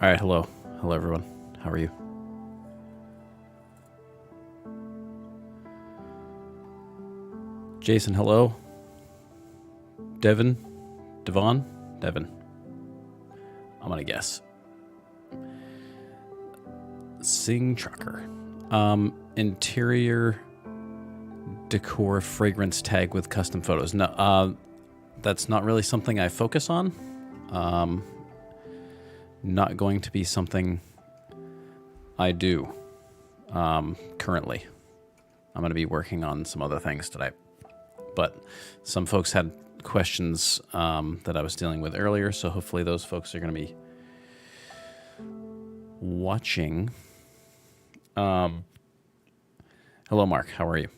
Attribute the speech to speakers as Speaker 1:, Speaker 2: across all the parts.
Speaker 1: All right, hello. Hello, everyone. How are you? Jason, hello. Devon? Devon? Devon. I'm going to guess. Sing Trucker. Interior decor fragrance tag with custom photos. No, that's not really something I focus on. Not going to be something I do currently. I'm going to be working on some other things today. But some folks had questions that I was dealing with earlier, so hopefully those folks are going to be watching. Hello, Mark. How are you?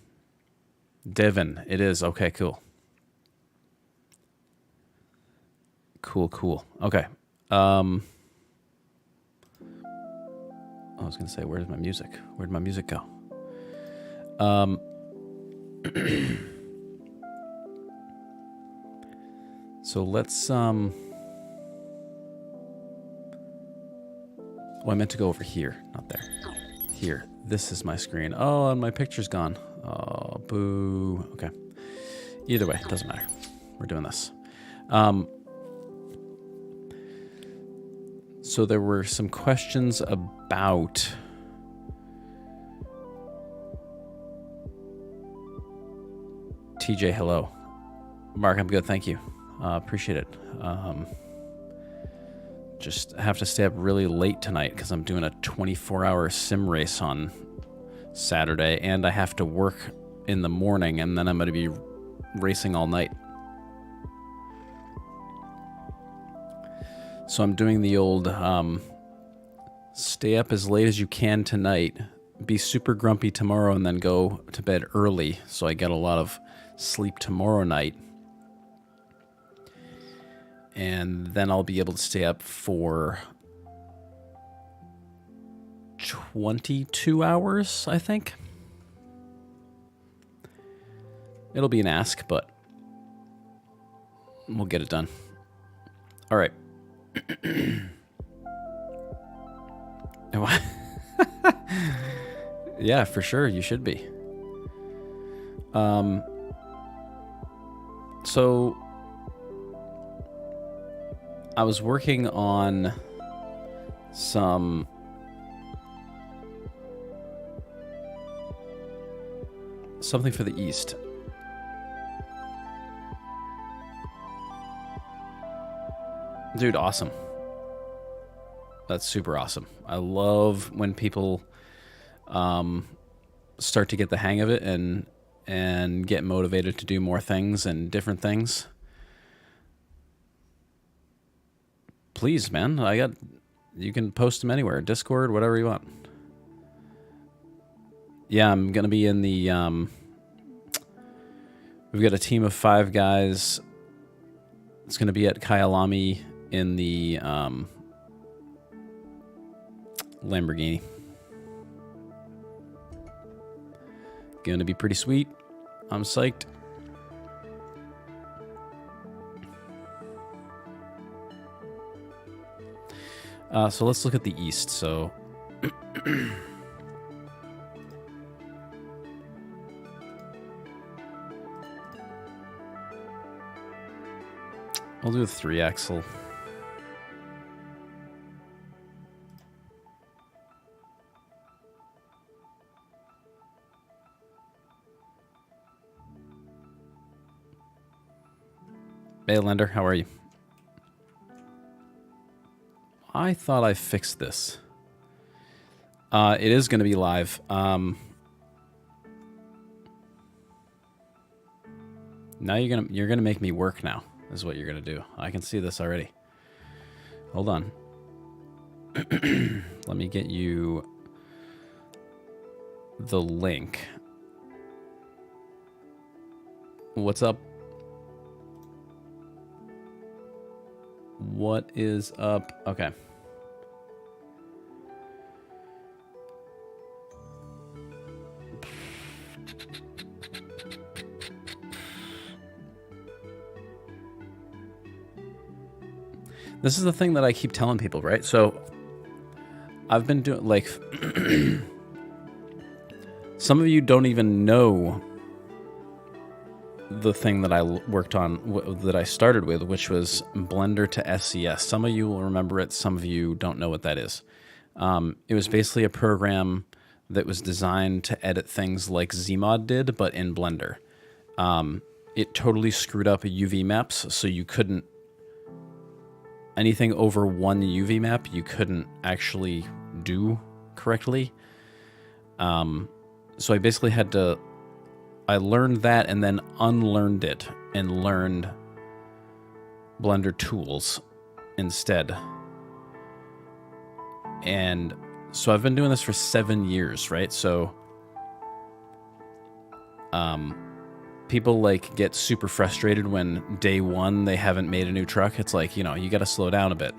Speaker 1: Devon. It is. Okay, cool. Cool. Okay. I was going to say, where's my music? Where'd my music go? So let's, oh, I meant to go over here, not there. Here, this is my screen. Oh, and my picture's gone. Oh, boo. Okay. Either way, it doesn't matter. We're doing this. So there were some questions about TJ, hello. Mark, I'm good, thank you. Appreciate it. Just have to stay up really late tonight because I'm doing a 24-hour sim race on Saturday, and I have to work in the morning, and then I'm going to be racing all night. So I'm doing the old stay up as late as you can tonight, be super grumpy tomorrow, and then go to bed early so I get a lot of sleep tomorrow night. And then I'll be able to stay up for 22 hours, I think. It'll be an ask, but we'll get it done. All right. Yeah, for sure. You should be. So I was working on something for the East. Dude, awesome. That's super awesome. I love when people start to get the hang of it and get motivated to do more things and different things. Please, man. You can post them anywhere. Discord, whatever you want. Yeah, I'm going to be in the... we've got a team of 5 guys. It's going to be at Kyalami in the Lamborghini. Going to be pretty sweet. I'm psyched. So let's look at the East. So we'll do a 3-axle. Hey, Lender, how are you? I thought I fixed this. It is going to be live. Now you're gonna make me work now. Is what you're gonna do. I can see this already. Hold on. Let me get you the link. What's up? What is up? Okay. This is the thing that I keep telling people, right? So I've been doing, like, some of you don't even know the thing that I worked on, that I started with, which was Blender to SCS. Some of you will remember it. Some of you don't know what that is. It was basically a program that was designed to edit things like Zmod did, but in Blender. It totally screwed up UV maps, so you couldn't, anything over one UV map, you couldn't actually do correctly. So I basically had to, I learned that and then unlearned it and learned Blender tools instead. And so I've been doing this for 7 years, right? So people like get super frustrated when day one they haven't made a new truck. It's like, you know, you got to slow down a bit.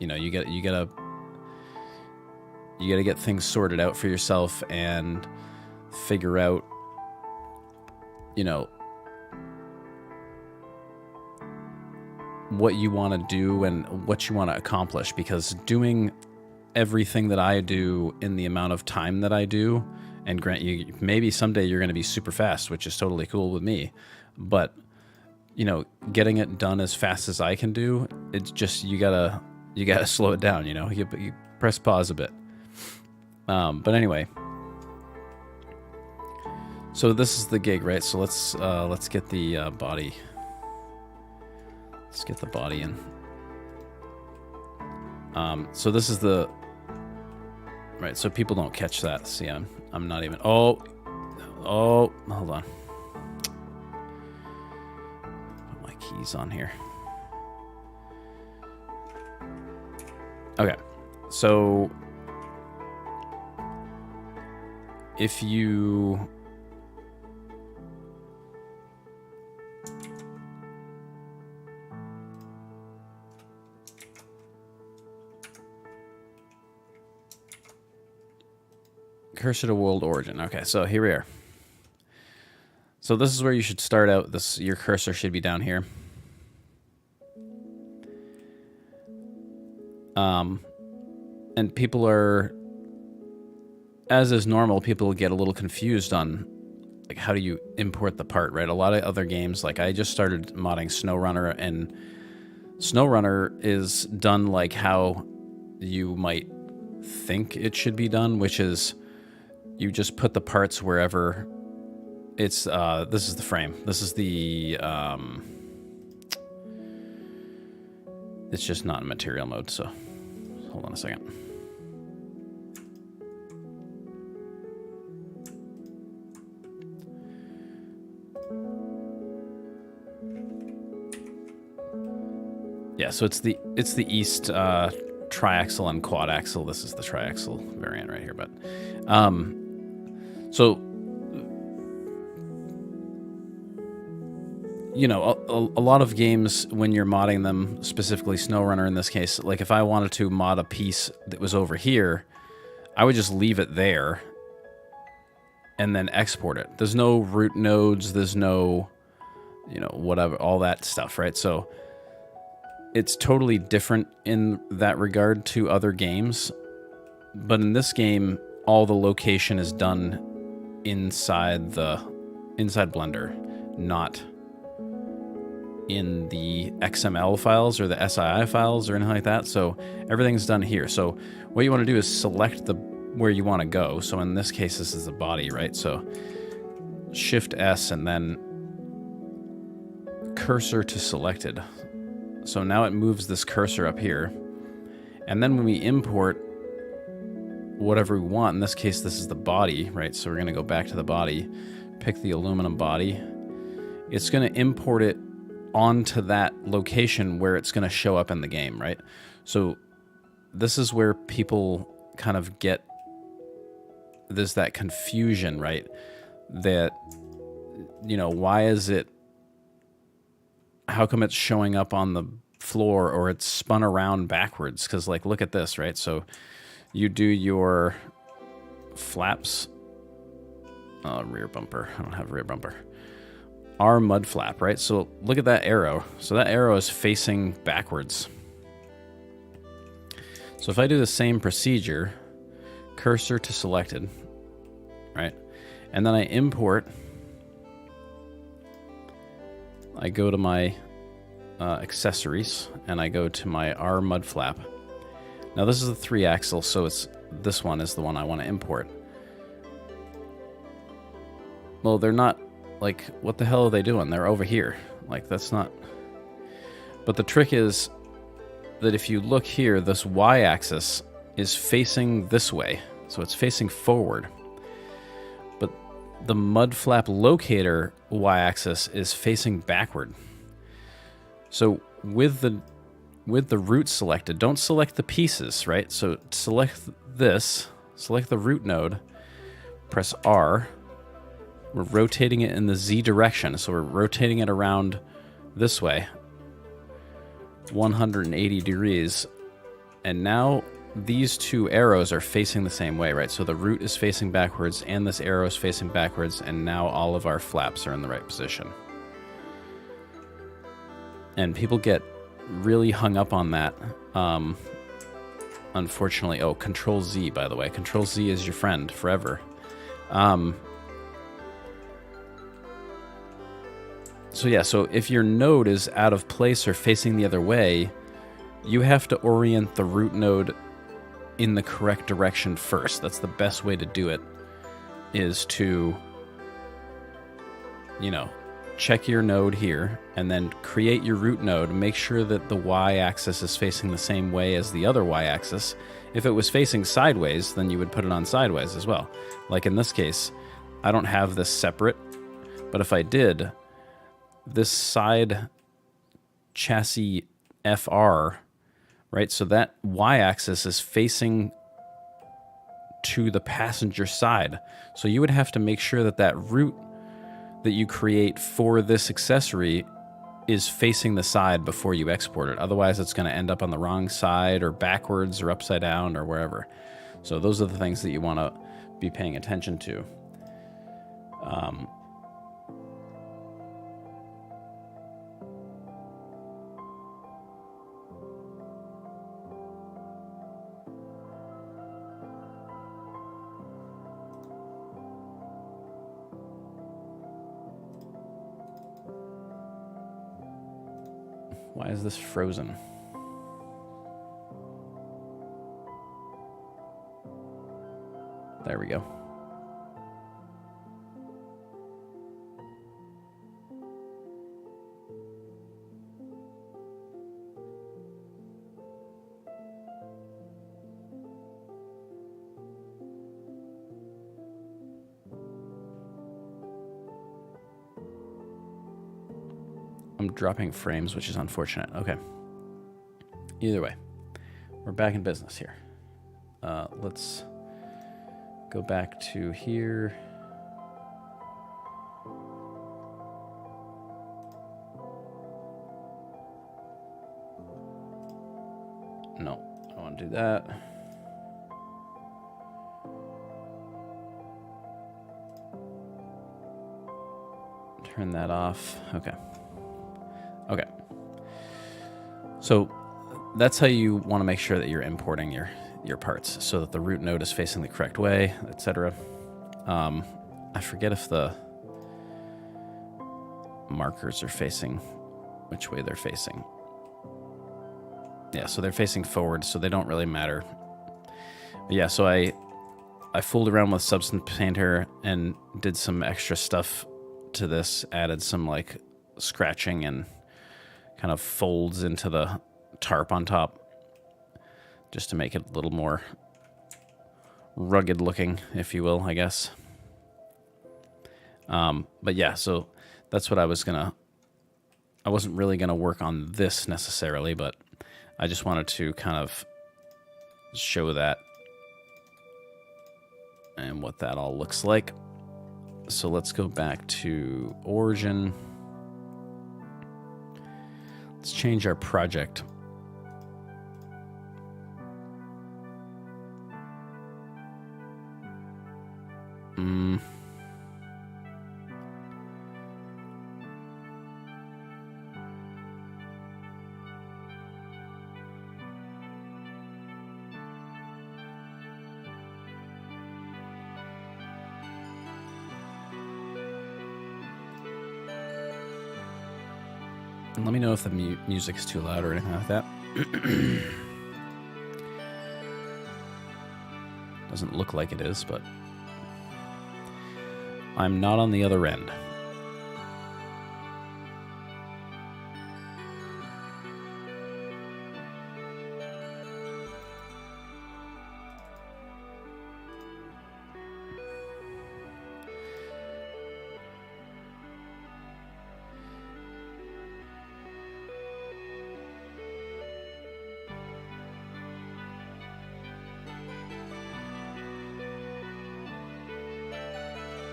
Speaker 1: You know, you got to get things sorted out for yourself and figure out, you know, what you want to do and what you want to accomplish, because doing everything that I do in the amount of time that I do, and grant you, maybe someday you're going to be super fast, which is totally cool with me, but, you know, getting it done as fast as I can do, it's just, you gotta slow it down, you know, you press pause a bit. But anyway, so this is the gig, right? So let's get the body. Let's get the body in. So this is the right. So people don't catch that. See, I'm not even. Oh, hold on. Put my keys on here. Okay, so if you cursor to world origin. Okay, so here we are. So this is where you should start out. Your cursor should be down here. And people are, as is normal, people get a little confused on like how do you import the part, right? A lot of other games, like I just started modding SnowRunner, and SnowRunner is done like how you might think it should be done, which is you just put the parts wherever it's, this is the frame. This is the, it's just not in material mode, so hold on a second. Yeah, so it's the east triaxle and quad axle. This is the triaxle variant right here, but so you know, a lot of games when you're modding them, specifically SnowRunner in this case, like if I wanted to mod a piece that was over here, I would just leave it there and then export it. There's no root nodes, there's no, you know, whatever, all that stuff, right? So it's totally different in that regard to other games. But in this game, all the location is done inside Blender, not in the XML files or the SII files or anything like that. So everything's done here. So what you want to do is select where you want to go. So in this case, this is the body, right? So Shift S and then cursor to selected. So now it moves this cursor up here. And then when we import whatever we want, in this case, this is the body, right? So we're going to go back to the body, pick the aluminum body. It's going to import it onto that location where it's going to show up in the game, right? So this is where people kind of get, there's that confusion, right? That, you know, why is it, how come it's showing up on the floor or it's spun around backwards? Because like, look at this, right? So you do your flaps, rear bumper. I don't have rear bumper. R mud flap, right? So look at that arrow. So that arrow is facing backwards. So if I do the same procedure, cursor to selected, right? And then I import, I go to my accessories, and I go to my R mud flap. Now this is the 3-axle, so this one is the one I want to import. Well, they're not, like, what the hell are they doing? They're over here. Like, that's not... But the trick is that if you look here, this y-axis is facing this way. So it's facing forward. But the mud flap locator y-axis is facing backward. So with the root selected, don't select the pieces, right? So select this, select the root node, press R. We're rotating it in the Z direction, so we're rotating it around this way, 180 degrees. And now these two arrows are facing the same way, right? So the root is facing backwards and this arrow is facing backwards, and now all of our flaps are in the right position. And people get really hung up on that. Unfortunately, oh, Control Z, by the way. Control Z is your friend forever. So yeah, so if your node is out of place or facing the other way, you have to orient the root node in the correct direction first. That's the best way to do it, is to, you know, check your node here and then create your root node. Make sure that the y-axis is facing the same way as the other y-axis. If it was facing sideways, then you would put it on sideways as well. Like in this case, I don't have this separate, but if I did, this side chassis FR, right? So that y-axis is facing to the passenger side. So you would have to make sure that that root that you create for this accessory is facing the side before you export it. Otherwise, it's going to end up on the wrong side or backwards or upside down or wherever. So those are the things that you want to be paying attention to. Why is this frozen? There we go. I'm dropping frames, which is unfortunate. Okay. Either way, we're back in business here. Let's go back to here. No, I don't want to do that. Turn that off. Okay. Okay. So that's how you want to make sure that you're importing your parts, so that the root node is facing the correct way, etc. I forget if the markers are facing which way they're facing. Yeah, so they're facing forward, so they don't really matter. But yeah, so I fooled around with Substance Painter and did some extra stuff to this, added some like scratching and kind of folds into the tarp on top, just to make it a little more rugged looking, if you will, I guess. But yeah, so that's what I wasn't really gonna work on this necessarily, but I just wanted to kind of show that and what that all looks like. So let's go back to Origin. Let's change our project. And let me know if the music's too loud or anything like that. Doesn't look like it is, but I'm not on the other end.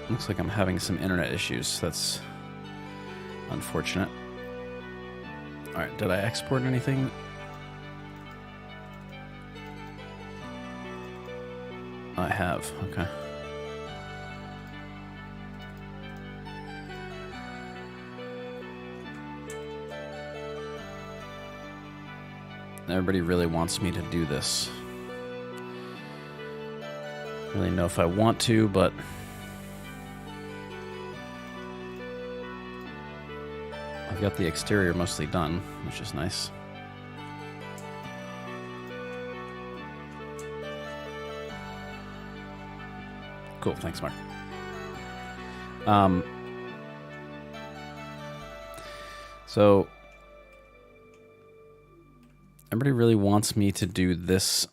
Speaker 1: Looks like I'm having some internet issues. That's unfortunate. Alright, did I export anything? I have, okay. Everybody really wants me to do this. I don't really know if I want to, but I've got the exterior mostly done, which is nice. Cool, thanks, Mark. So everybody really wants me to do this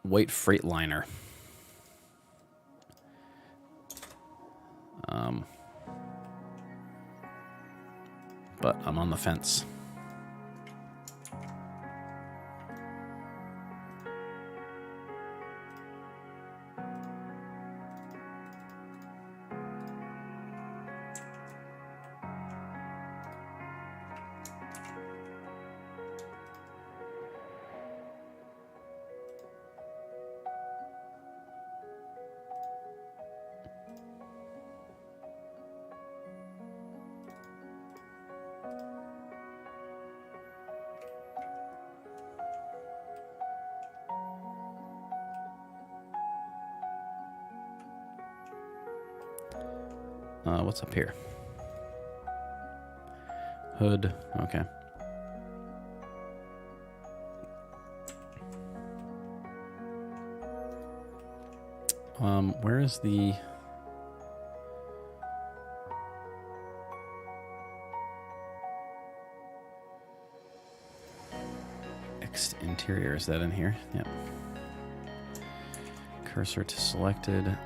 Speaker 1: white Freightliner. But I'm on the fence. What's up here? Hood, okay. Where is the... interior, is that in here? Yep. Cursor to selected.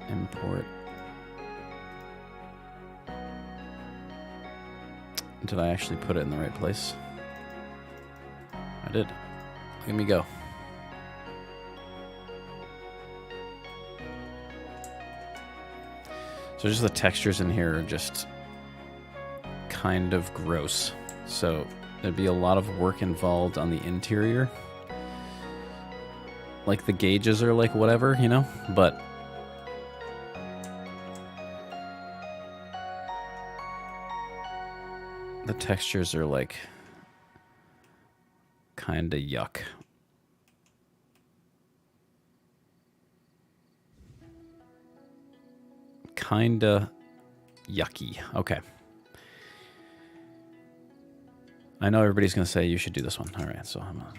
Speaker 1: Import. Did I actually put it in the right place? I did. Look at me go. So just the textures in here are just kind of gross. So there'd be a lot of work involved on the interior. Like the gauges are like whatever, you know? But the textures are like kind of yuck. Kind of yucky. Okay. I know everybody's going to say you should do this one. All right, so I'm on.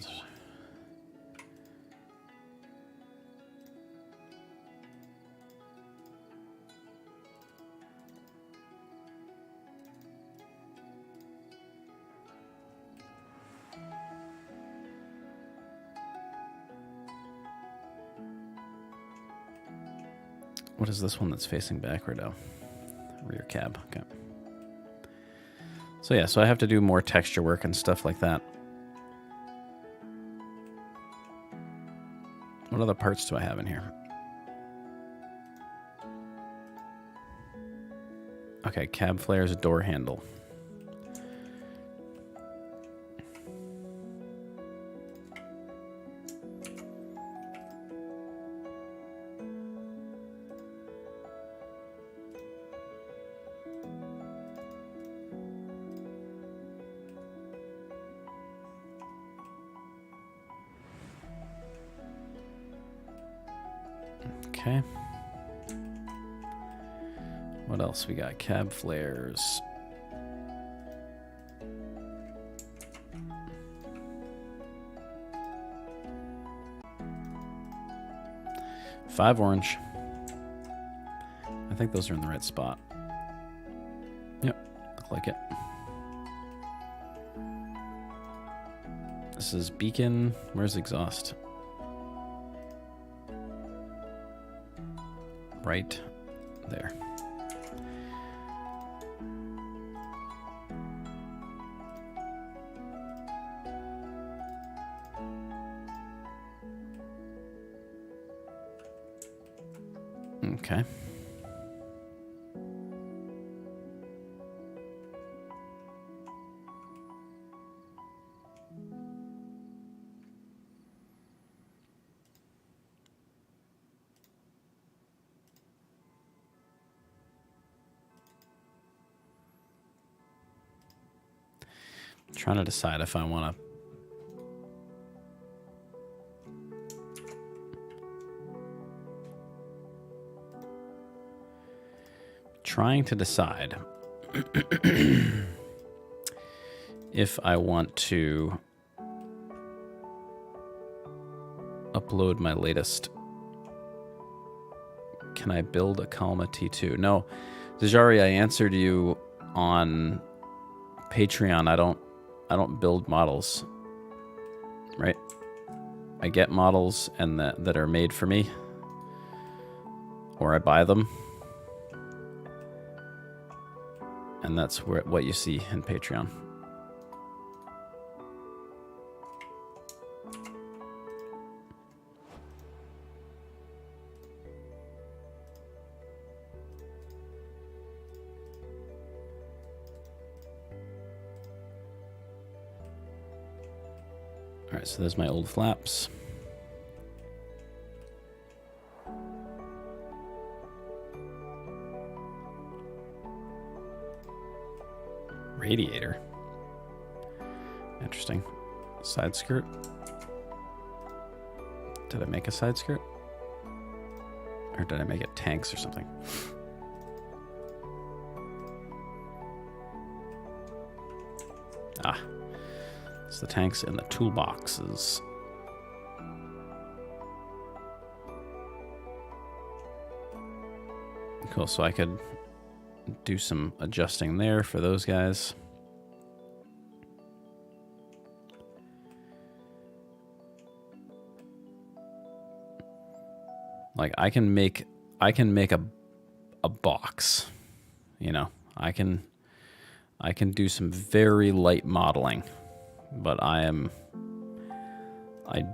Speaker 1: What is this one that's facing backward? Oh, rear cab. Okay. So yeah, so I have to do more texture work and stuff like that. What other parts do I have in here? Okay, cab flares, door handle. Okay. What else we got? Cab flares. Five orange. I think those are in the right spot. Yep, look like it. This is beacon. Where's exhaust? Right there. Okay. Trying to decide if I want to if I want to upload my latest. Can I build a Calma T2? No, Dejari, I answered you on Patreon. I don't build models, right? I get models and that are made for me, or I buy them. And that's what you see in Patreon. All right, so there's my old flaps. Radiator. Interesting. Side skirt. Did I make a side skirt? Or did I make it tanks or something? Ah. It's the tanks in the toolboxes. Cool, so I could do some adjusting there for those guys. Like I can make a box, you know. I can do some very light modeling, but I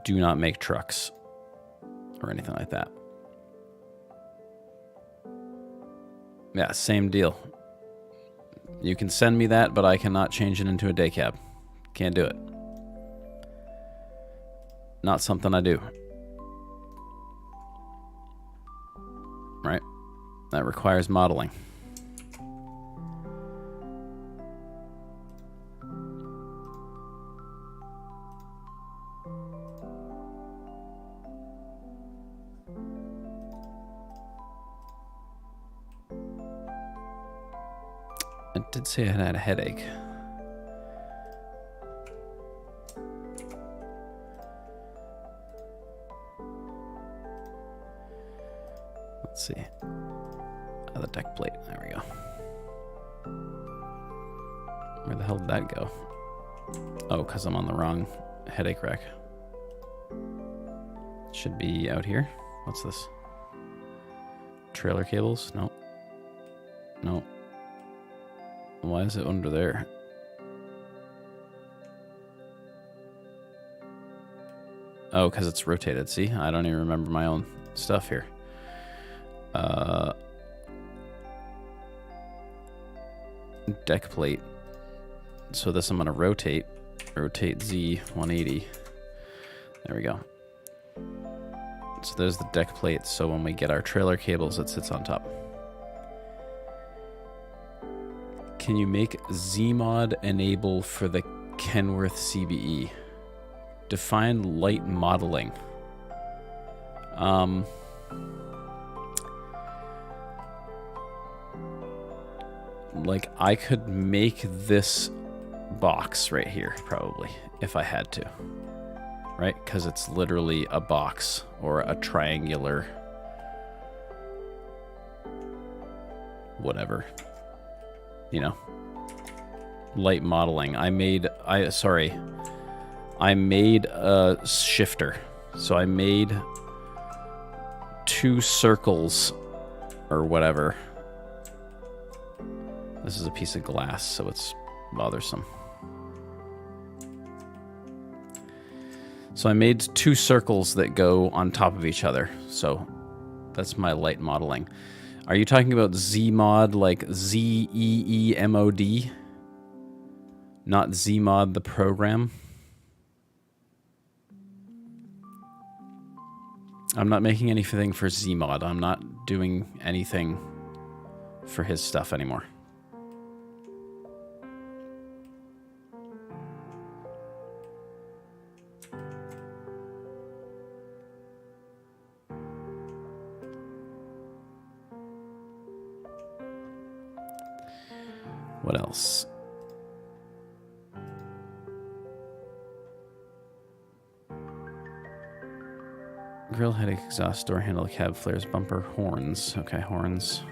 Speaker 1: do not make trucks or anything like that. Yeah, same deal. You can send me that, but I cannot change it into a day cab. Can't do it. Not something I do. Right? That requires modeling. I did say I had a headache. Let's see. Oh, the deck plate. There we go. Where the hell did that go? Oh, because I'm on the wrong headache rack. Should be out here. What's this? Trailer cables? No. No. Why is it under there? Oh, because it's rotated. See? I don't even remember my own stuff here. Deck plate. So this I'm going to rotate. Rotate Z 180. There we go. So there's the deck plate. So when we get our trailer cables, it sits on top. Can you make Zmod enable for the Kenworth CBE? Define light modeling. like, I could make this box right here, probably, if I had to. Right? Because it's literally a box or a triangular whatever. You know? Light modeling. I made a shifter. So I made 2 circles or whatever. This is a piece of glass, so it's bothersome. So I made 2 circles that go on top of each other. So that's my light modeling. Are you talking about Zmod, like Zeemod? Not Zmod the program? I'm not making anything for Zmod. I'm not doing anything for his stuff anymore. What else? Grill head, exhaust, door handle, cab flares, bumper, horns. Okay, horns.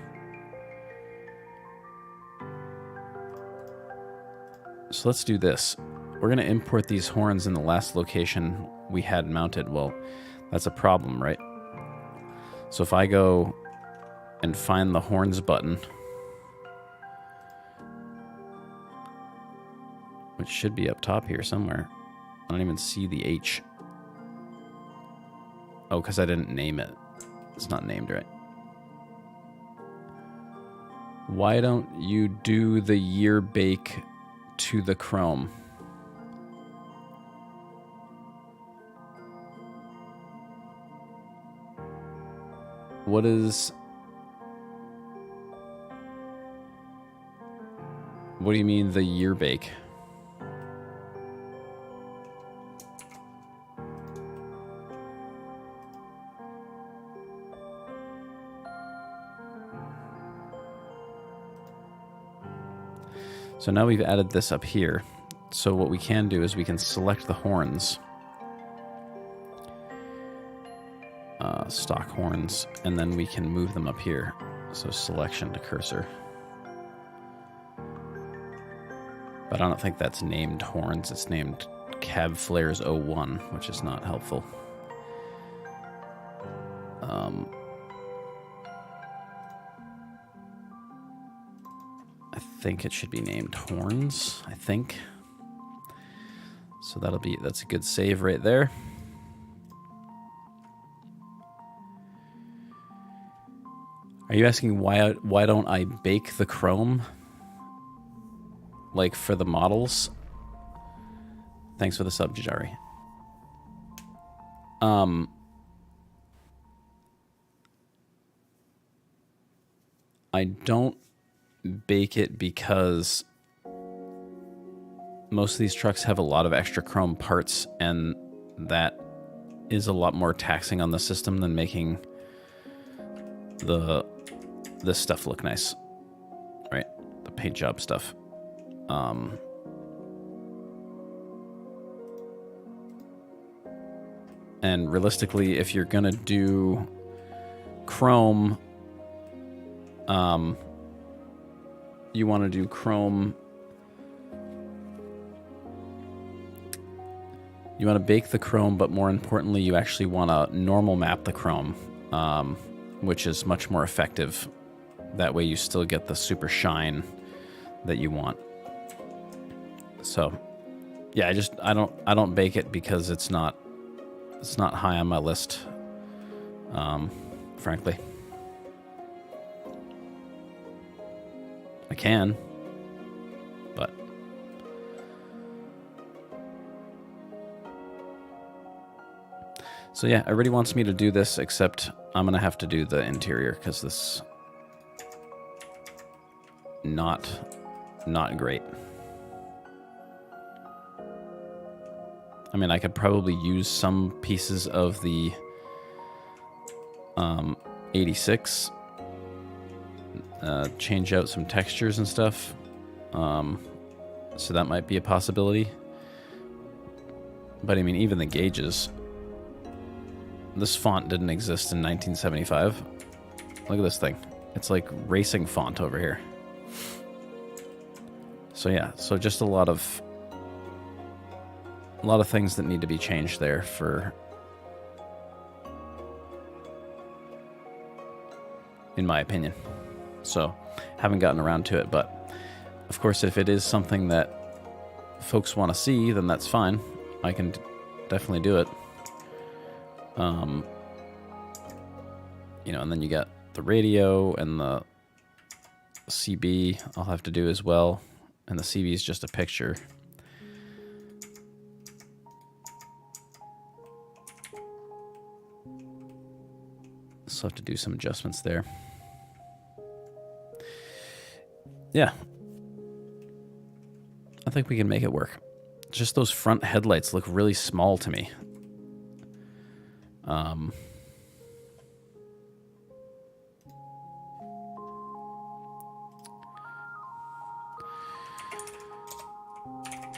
Speaker 1: So let's do this. We're going to import these horns in the last location we had mounted. Well, that's a problem, right? So if I go and find the horns button, which should be up top here somewhere. I don't even see the H. Oh, because I didn't name it. It's not named right. Why don't you do the year bake to the chrome? What is... What do you mean the year bake? So now we've added this up here. So what we can do is we can select the horns. Stock horns, and then we can move them up here. So selection to cursor. But I don't think that's named horns. It's named Cab Flares 01, which is not helpful. I think it should be named horns, I think. So that's a good save right there. Are you asking why don't I bake the chrome? Like for the models? Thanks for the sub, Jajari. I don't bake it because most of these trucks have a lot of extra chrome parts, and that is a lot more taxing on the system than making this stuff look nice, right? The paint job stuff. And realistically, if you're gonna do chrome, you want to do chrome. You want to bake the chrome, but more importantly, you actually want to normal map the chrome, which is much more effective. That way you still get the super shine that you want. So, yeah, I don't bake it because it's not high on my list, frankly. I can, but so yeah, everybody wants me to do this, except I'm gonna have to do the interior because this not great. I mean, I could probably use some pieces of the 86 change out some textures and stuff. So that might be a possibility. But I mean, even the gauges. This font didn't exist in 1975. Look at this thing. It's like racing font over here. So yeah, so just a lot of things that need to be changed there for, in my opinion. So haven't gotten around to it, but of course, if it is something that folks want to see, then that's fine. I can definitely do it. You know, and then you got the radio and the CB I'll have to do as well. And the CB is just a picture. So I have to do some adjustments there. Yeah. I think we can make it work. Just those front headlights look really small to me.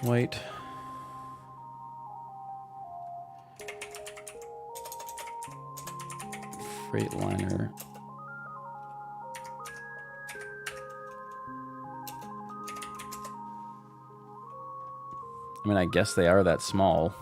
Speaker 1: White. Freightliner. I mean, I guess they are that small.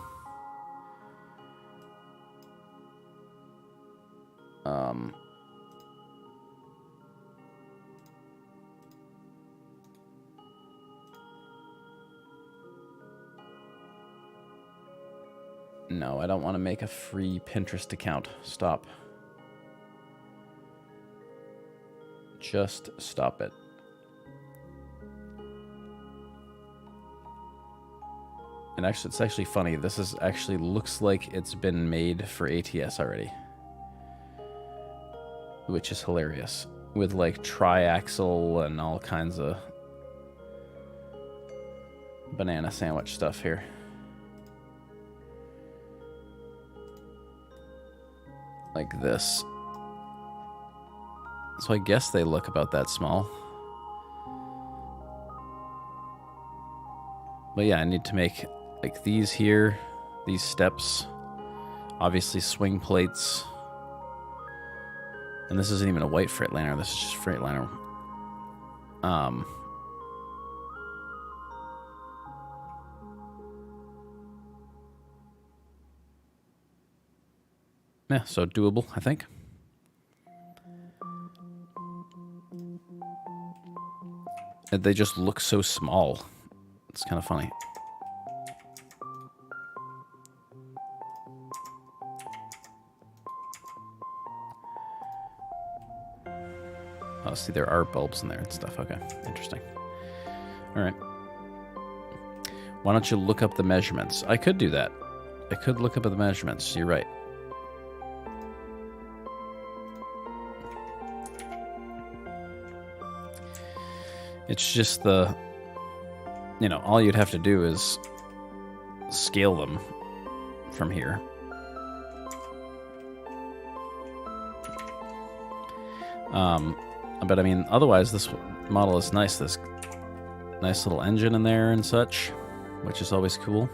Speaker 1: No, I don't want to make a free Pinterest account. Stop. Just stop it. And actually, it's actually funny. This is actually looks like it's been made for ATS already, which is hilarious. With like triaxle and all kinds of banana sandwich stuff here. Like this. So I guess they look about that small. But yeah, I need to make like these here, these steps, obviously swing plates. And this isn't even a white Freightliner, this is just Freightliner. Yeah, so doable, I think. And they just look so small. It's kind of funny. Oh, see, there are bulbs in there and stuff. Okay, interesting. All right. Why don't you look up the measurements? I could do that. I could look up the measurements. You're right. It's just the, you know, all you'd have to do is scale them from here. But I mean, otherwise this model is nice. This nice little engine in there and such, which is always cool.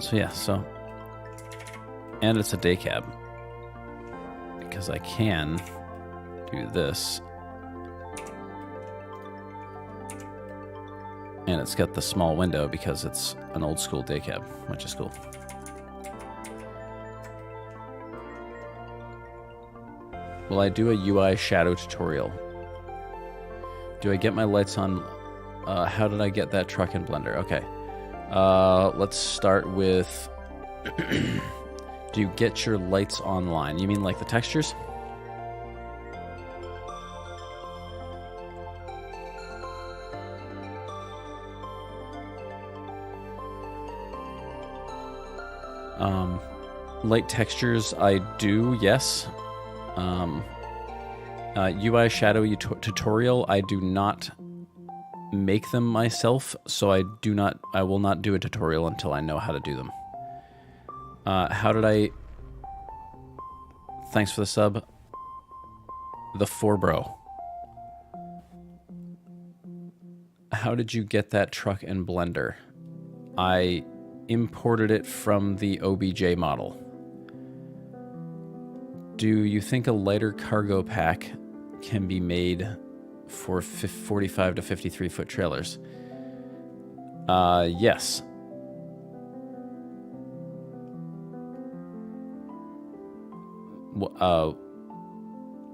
Speaker 1: So yeah, so, and it's a day cab. Because I can do this. And it's got the small window because it's an old school day cab, which is cool. Will I do a UI shadow tutorial? Do I get my lights on? How did I get that truck in Blender? Okay. Let's start with... Do you get your lights online? You mean like the textures? Light textures, I do, yes. UI shadow tutorial, I do not make them myself, so I will not do a tutorial until I know how to do them. How did I thanks for the sub. The Forbro. How did you get that truck and blender? I imported it from the OBJ model. Do you think a lighter cargo pack can be made for 45 to 53 foot trailers? Yes.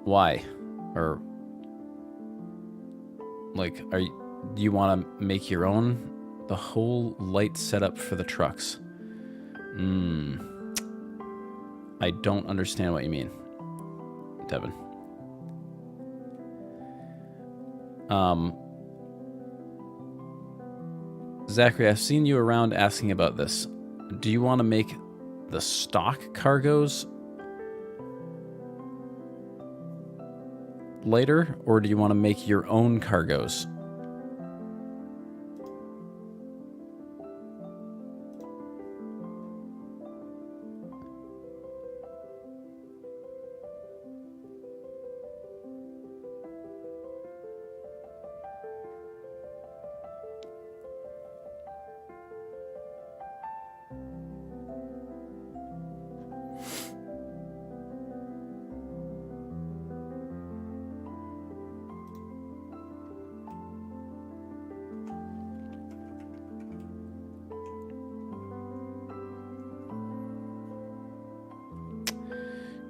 Speaker 1: Why? Or like, do you want to make your own? The whole light setup for the trucks. I don't understand what you mean, Devin. Zachary, I've seen you around asking about this. Do you want to make the stock cargos lighter, or do you want to make your own cargos?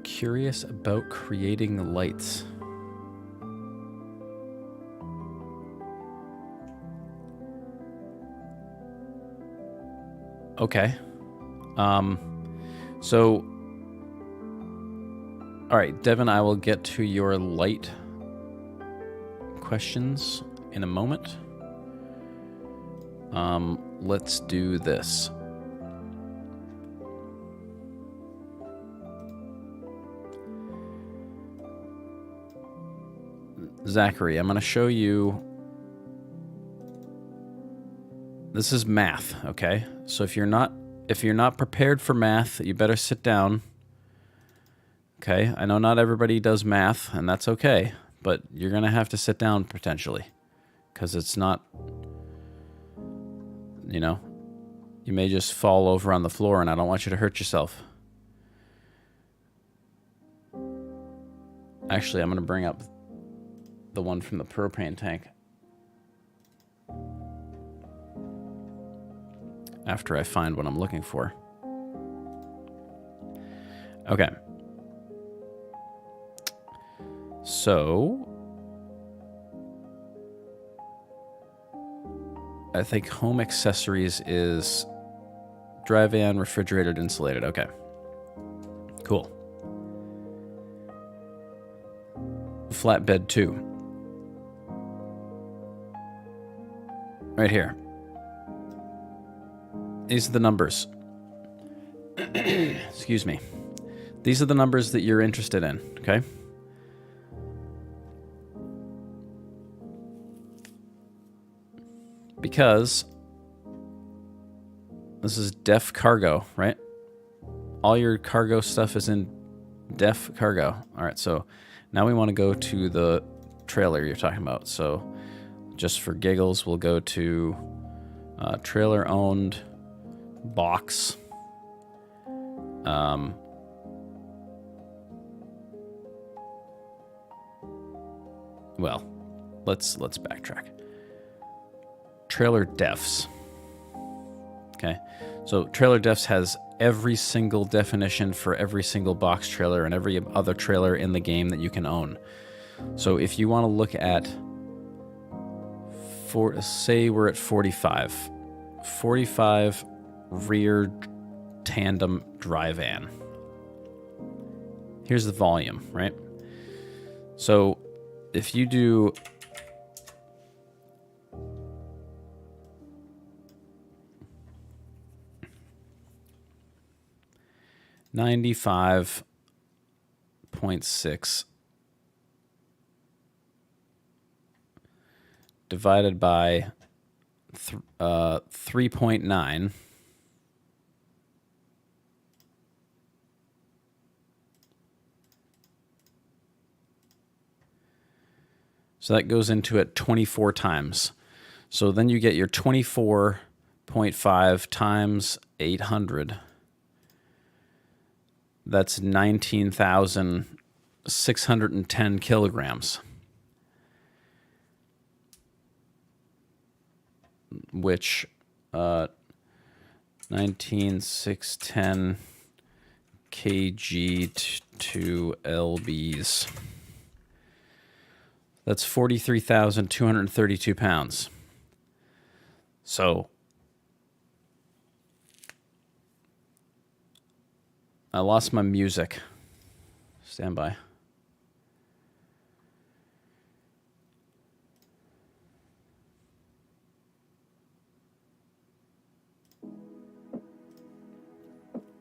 Speaker 1: Curious about creating lights. Okay. So, all right, Devin, I will get to your light questions in a moment. Let's do this. Zachary, I'm going to show you. This is math, okay? So if you're not prepared for math, you better sit down. Okay? I know not everybody does math, and that's okay, but you're going to have to sit down potentially, because it's not, you may just fall over on the floor, and I don't want you to hurt yourself. Actually, I'm going to bring up the one from the propane tank after I find what I'm looking for. Okay. So I think home accessories is dry van, refrigerated, insulated. Okay. Cool. Flatbed 2. Right here. These are the numbers. Excuse me. These are the numbers that you're interested in, okay? Because this is def cargo, right? All your cargo stuff is in def cargo. All right, so now we want to go to the trailer you're talking about. So just for giggles, we'll go to trailer owned box. Well, let's backtrack. Trailer defs. Okay, so trailer defs has every single definition for every single box trailer and every other trailer in the game that you can own. So if you want to look at, say we're at 45 rear tandem dry van. Here's the volume, right? So if you do $95.6 divided by 3.9, So that goes into it 24 times. So then you get your 24.5 times 800. That's 19,610 kilograms, which 19,610 kg to lbs. That's 43,232 pounds. So I lost my music. Stand by.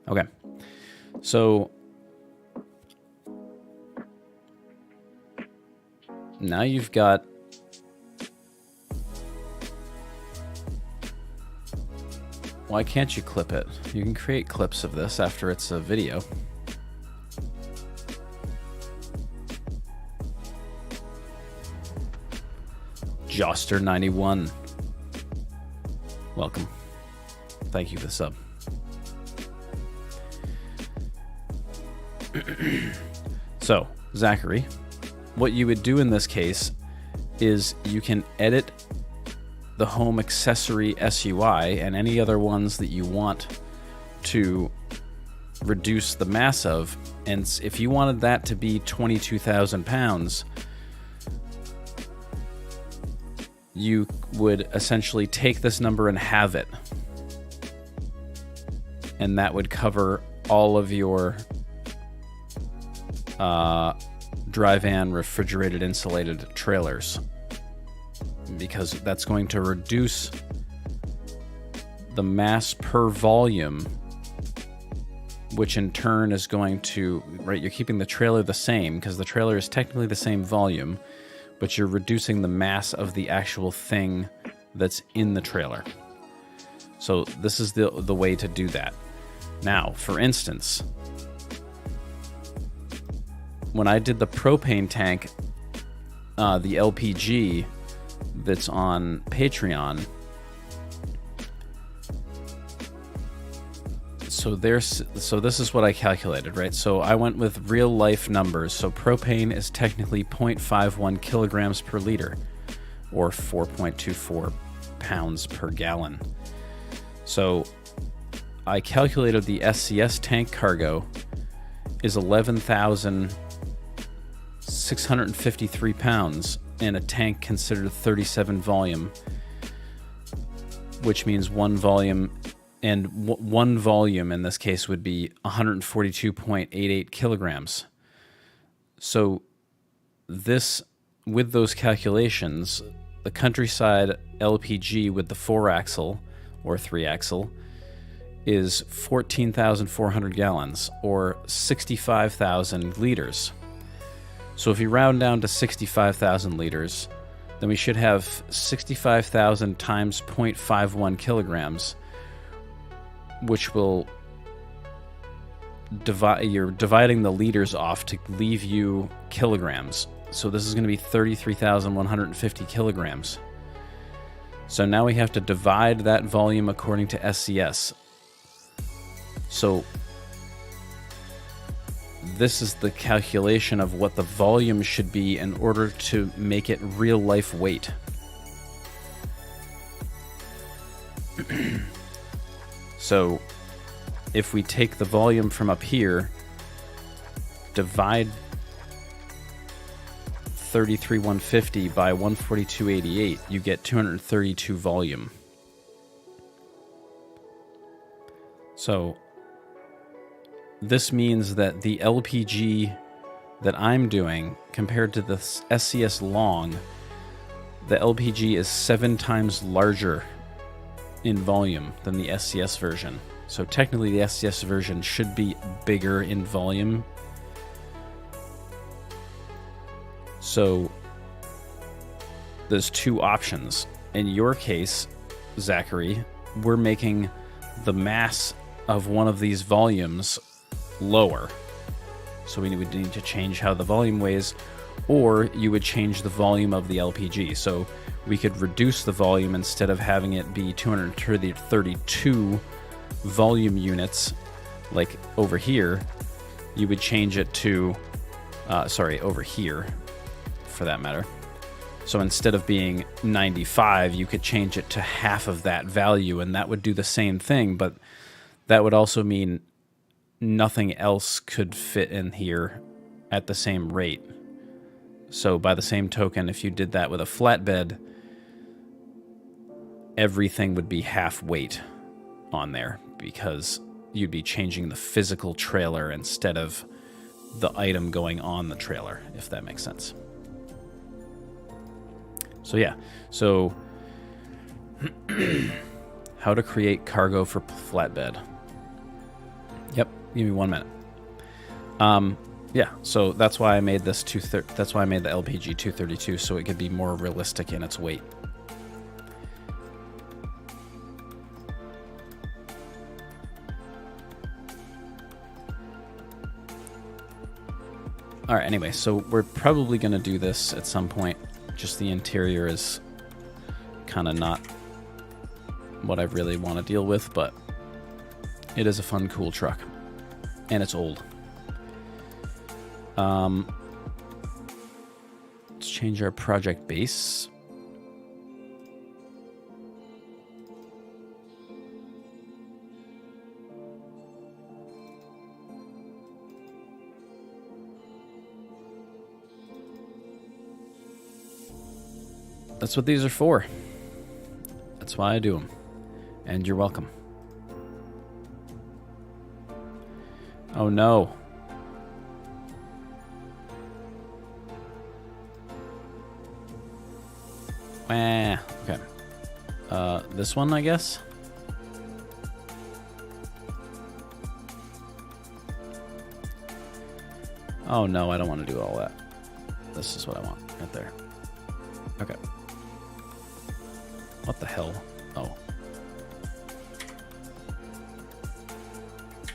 Speaker 1: Okay. So now you've got why can't you clip it? You can create clips of this after it's a video. Joster91. Welcome. Thank you for the sub. So, Zachary, what you would do in this case is you can edit the home accessory SUI and any other ones that you want to reduce the mass of. And if you wanted that to be 22,000 pounds, you would essentially take this number and halve it. And that would cover all of your dry van refrigerated insulated trailers, because that's going to reduce the mass per volume, which in turn is going to, right, you're keeping the trailer the same because the trailer is technically the same volume, but you're reducing the mass of the actual thing that's in the trailer. So this is the way to do that. Now, for instance, when I did the propane tank, the LPG that's on Patreon, so this is what I calculated, right? So I went with real life numbers. So propane is technically 0.51 kilograms per liter, or 4.24 pounds per gallon. So I calculated the SCS tank cargo is 11,653 pounds in a tank considered 37 volume, which means one volume, and one volume in this case would be 142.88 kilograms. So this, with those calculations, the Countryside LPG with the 4-axle or 3-axle is 14,400 gallons, or 65,000 liters. So if you round down to 65,000 liters, then we should have 65,000 times 0.51 kilograms, which will divide, you're dividing the liters off to leave you kilograms. So this is going to be 33,150 kilograms. So now we have to divide that volume according to SCS. So this is the calculation of what the volume should be in order to make it real life weight. So if we take the volume from up here, divide 33,150 by 142.88, you get 232 volume. So this means that the LPG that I'm doing compared to the SCS long, the LPG is 7 times larger in volume than the SCS version. So technically the SCS version should be bigger in volume. So there's two options. In your case, Zachary, we're making the mass of one of these volumes lower. So we would need to change how the volume weighs, or you would change the volume of the LPG. So we could reduce the volume. Instead of having it be 232 volume units, like over here, you would change it to, over here, for that matter. So instead of being 95, you could change it to half of that value, and that would do the same thing, but that would also mean nothing else could fit in here at the same rate. So by the same token, if you did that with a flatbed, everything would be half weight on there, because you'd be changing the physical trailer instead of the item going on the trailer, if that makes sense. So yeah, so how to create cargo for flatbed. Yep, give me 1 minute. Yeah, so that's why I made this that's why I made the LPG 232, so it could be more realistic in its weight. All right, anyway, so we're probably going to do this at some point. Just the interior is kind of not what I really want to deal with, but it is a fun, cool truck. And it's old. Let's change our project base. That's what these are for. That's why I do them. And you're welcome. Oh no. Okay. This one, I guess? Oh no, I don't want to do all that. This is what I want, right there. Okay. What the hell? Oh.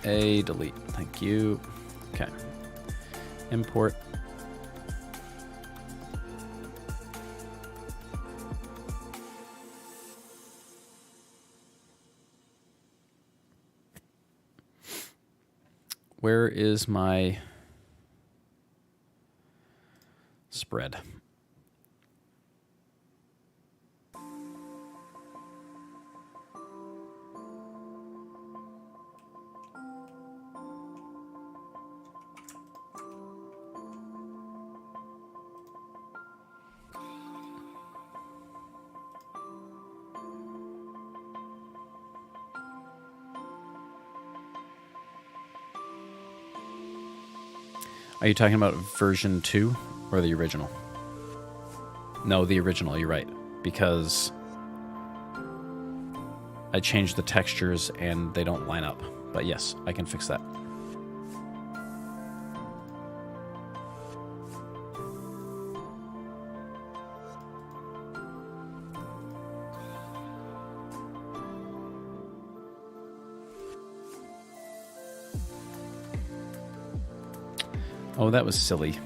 Speaker 1: Delete. Thank you. Okay. Import. Where is my spread? Are you talking about version 2 or the original? No, the original, you're right. Because I changed the textures and they don't line up. But yes, I can fix that. Oh, that was silly.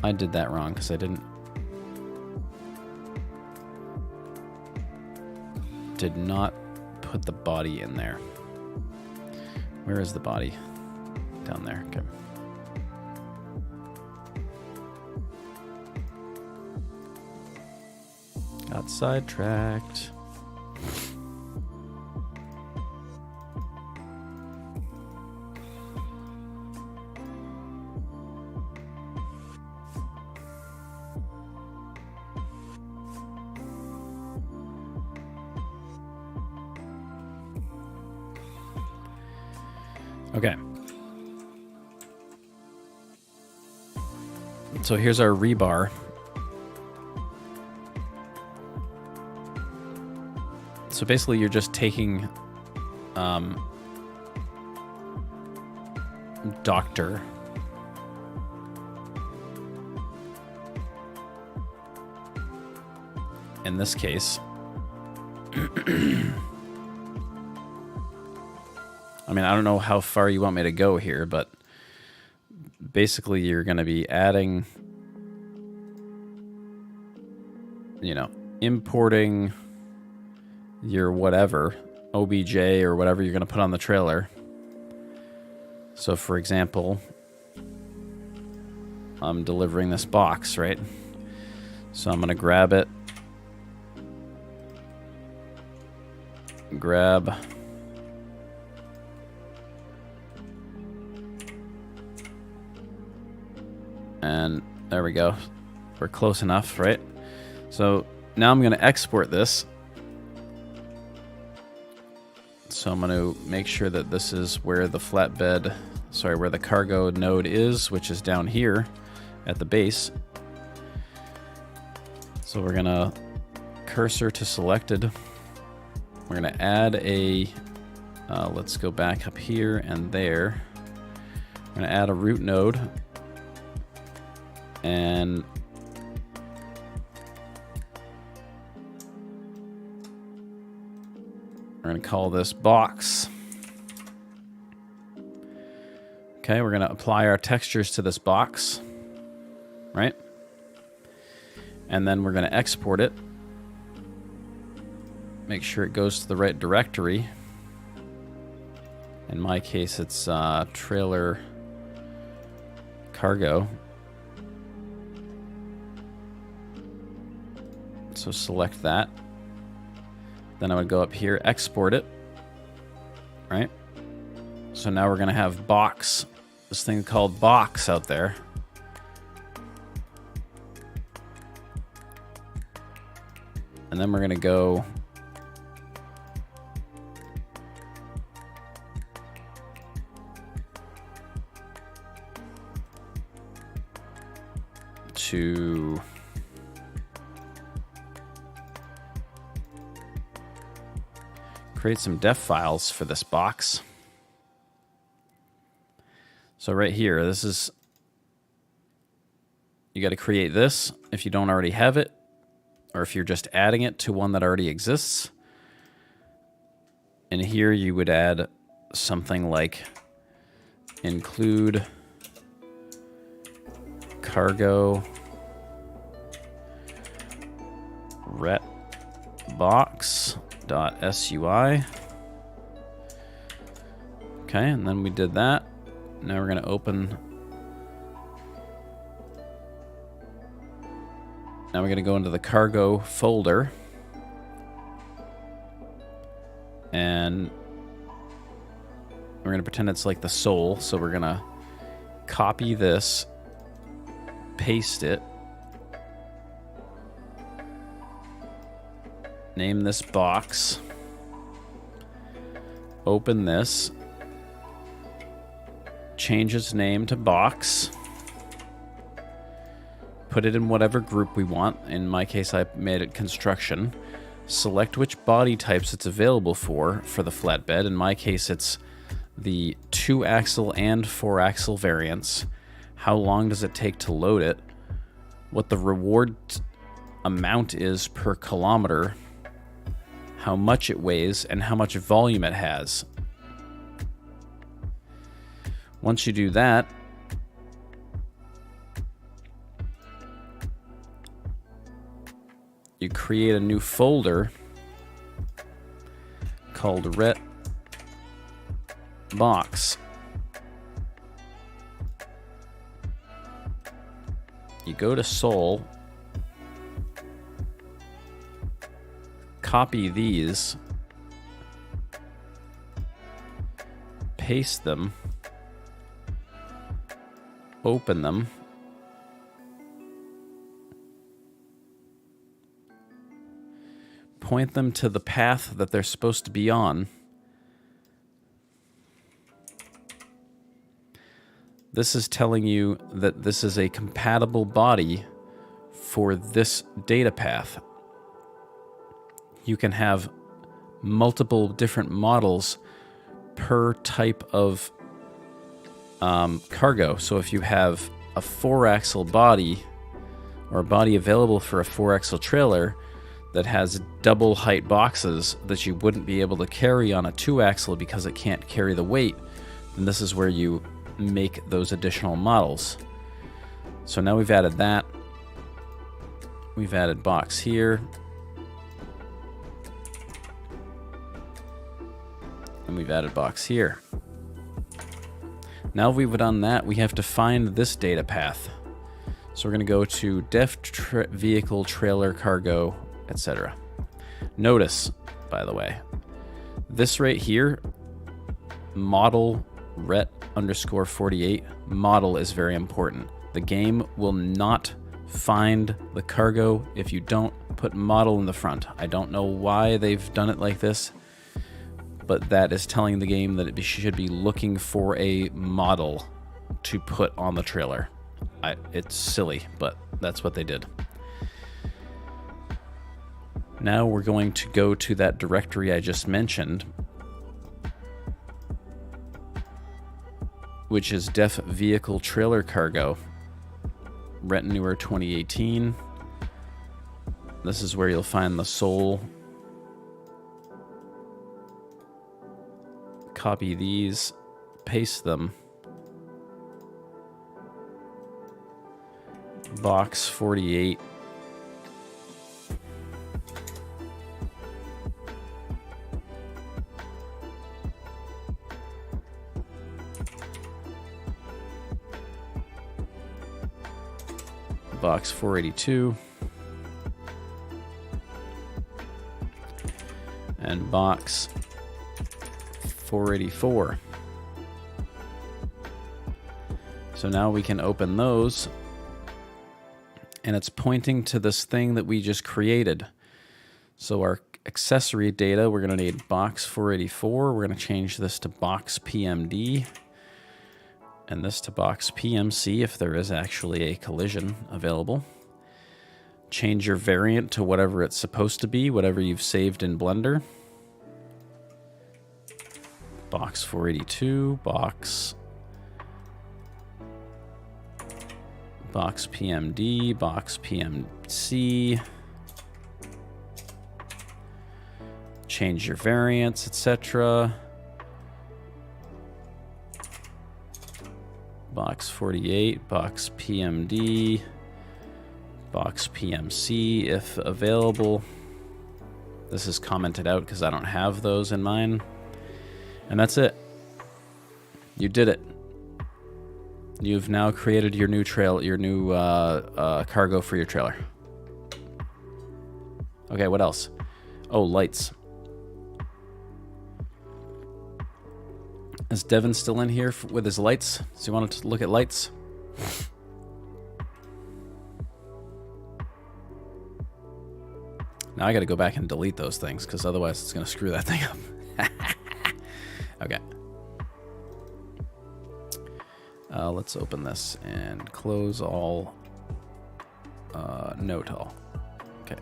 Speaker 1: I did that wrong because I did not put the body in there. Where is the body? Down there. Okay. Got sidetracked. Okay. So here's our rebar. So basically you're just taking Doctor in this case I mean, I don't know how far you want me to go here, but basically you're going to be adding, you know, importing your whatever, OBJ or whatever you're going to put on the trailer. So for example, I'm delivering this box, right? So I'm going to grab it, grab and there we go. We're close enough, right? So now I'm going to export this. So I'm going to make sure that this is where the flatbed, sorry, where the cargo node is, which is down here at the base. So we're going to cursor to selected. We're going to add a, let's go back up here and there. I'm going to add a root node. And we're going to call this box. Okay, we're going to apply our textures to this box, right? And then we're going to export it. Make sure it goes to the right directory. In my case, it's trailer cargo. So select that. Then I would go up here, export it, right? So now we're going to have box, this thing called box out there. And then we're going to go to create some def files for this box. So right here, this is, you got to create this if you don't already have it, or if you're just adding it to one that already exists. And here you would add something like include cargo ret box.sui. Okay, and then we did that. Now we're going to open. Now we're going to go into the cargo folder. And we're going to pretend it's like the sole. So we're going to copy this, paste it, name this box, open this, change its name to box, put it in whatever group we want. In my case, I made it construction. Select which body types it's available for the flatbed. In my case, it's the 2-axle and 4-axle variants. How long does it take to load it? What the reward amount is per kilometer. How much it weighs and how much volume it has. Once you do that, you create a new folder called ret box. You go to Sol, copy these, paste them, open them, point them to the path that they're supposed to be on. This is telling you that this is a compatible body for this data path. You can have multiple different models per type of cargo. So if you have a 4-axle body or a body available for a 4-axle trailer, that has double height boxes that you wouldn't be able to carry on a 2-axle because it can't carry the weight, then this is where you make those additional models. So now we've added that. We've added box here. And we've added box here. Now we've done that, we have to find this data path. So we're going to go to def vehicle, trailer, cargo, etc. Notice, by the way, this right here, model ret_48, model is very important. The game will not find the cargo if you don't put model in the front. I don't know why they've done it like this, but that is telling the game that it should be looking for a model to put on the trailer. It's silly, but that's what they did. Now we're going to go to that directory I just mentioned, which is def vehicle trailer cargo, Retinue 2018. This is where you'll find the sole. Copy these, paste them. Box 48. Box 482. And box 484. So now we can open those, and it's pointing to this thing that we just created. So our accessory data, we're going to need box 484. We're going to change this to box PMD, and this to box PMC if there is actually a collision available. Change your variant to whatever it's supposed to be, whatever you've saved in Blender. Box 482, box PMD, box PMC. Change your variants, etc. Box 48, box PMD, box PMC if available. This is commented out because I don't have those in mine. And that's it. You did it. You've now created your new cargo for your trailer. Okay, what else? Oh, lights. Is Devin still in here with his lights? Does he want to look at lights? Now I got to go back and delete those things because otherwise it's going to screw that thing up. Okay. Let's open this and close all. Note all. Okay.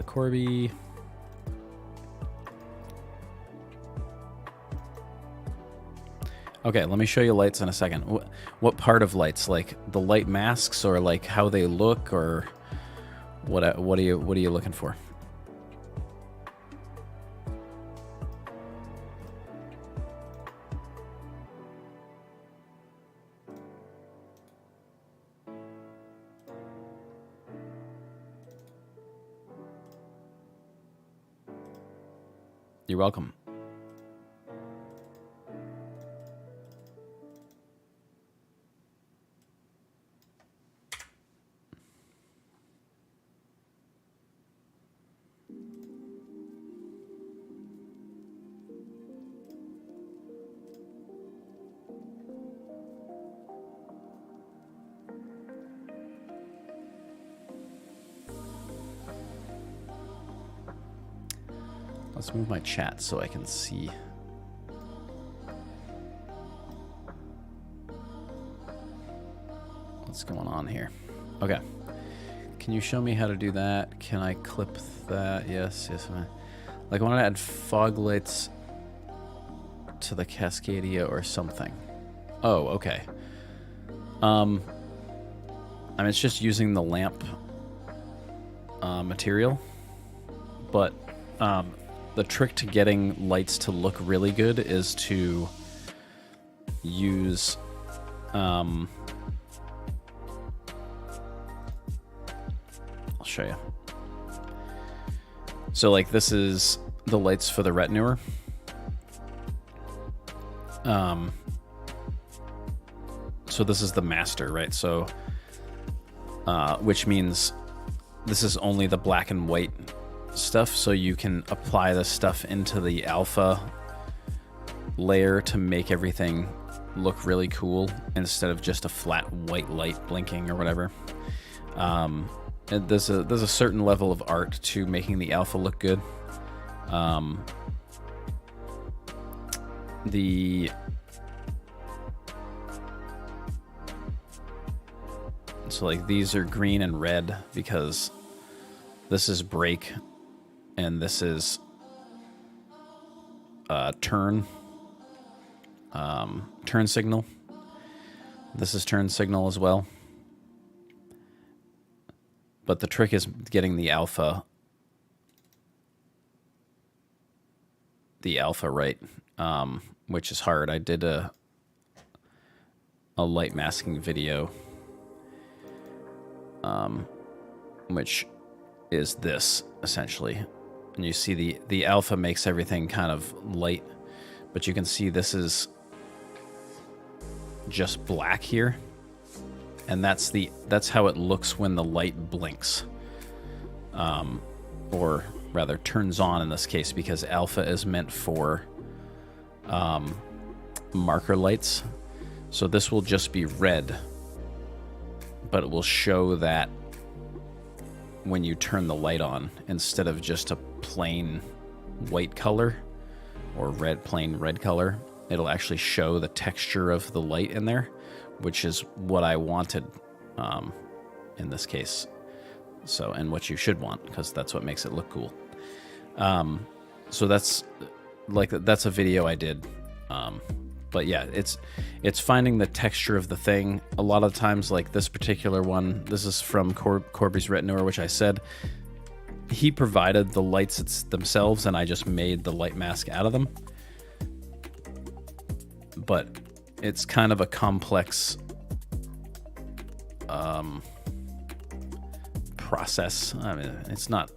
Speaker 1: Corby. Okay, let me show you lights in a second. What part of lights? Like the light masks, or like how they look, or what are you looking for? You're welcome. Let's move my chat so I can see. What's going on here? Okay. Can you show me how to do that? Can I clip that? Yes. Like I want to add fog lights to the Cascadia or something. Oh, okay. I mean, it's just using the lamp material, but the trick to getting lights to look really good is to use I'll show you. So like this is the lights for the retinue. So this is the master, right? So which means this is only the black and white stuff, so you can apply the stuff into the alpha layer to make everything look really cool instead of just a flat white light blinking or whatever. And there's a certain level of art to making the alpha look good. So like these are green and red because this is break and this is turn signal. This is turn signal as well. But the trick is getting the alpha right, which is hard. I did a light masking video, which is this essentially, and you see the alpha makes everything kind of light, but you can see this is just black here. And that's how it looks when the light blinks, or rather turns on in this case, because alpha is meant for marker lights. So this will just be red, but it will show that when you turn the light on instead of just a plain white color or plain red color. It'll actually show the texture of the light in there, which is what I wanted in this case. So, and what you should want, because that's what makes it look cool. So that's a video I did. But yeah, it's finding the texture of the thing. A lot of times, like this particular one, this is from Corby's Retinue, which I said he provided the lights themselves, and I just made the light mask out of them. But it's kind of a complex process. I mean, it's not,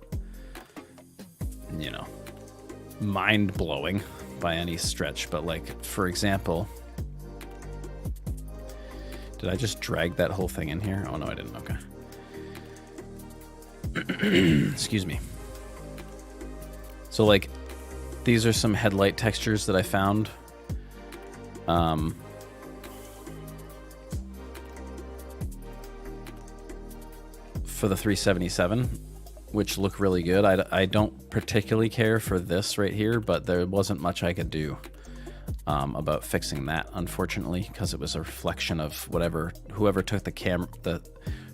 Speaker 1: mind-blowing by any stretch, but like, for example, did I just drag that whole thing in here? Oh no, I didn't. Okay. Excuse me. So like, these are some headlight textures that I found. For the 377, which look really good. I don't particularly care for this right here, but there wasn't much I could do about fixing that, unfortunately, because it was a reflection of whoever took the camera,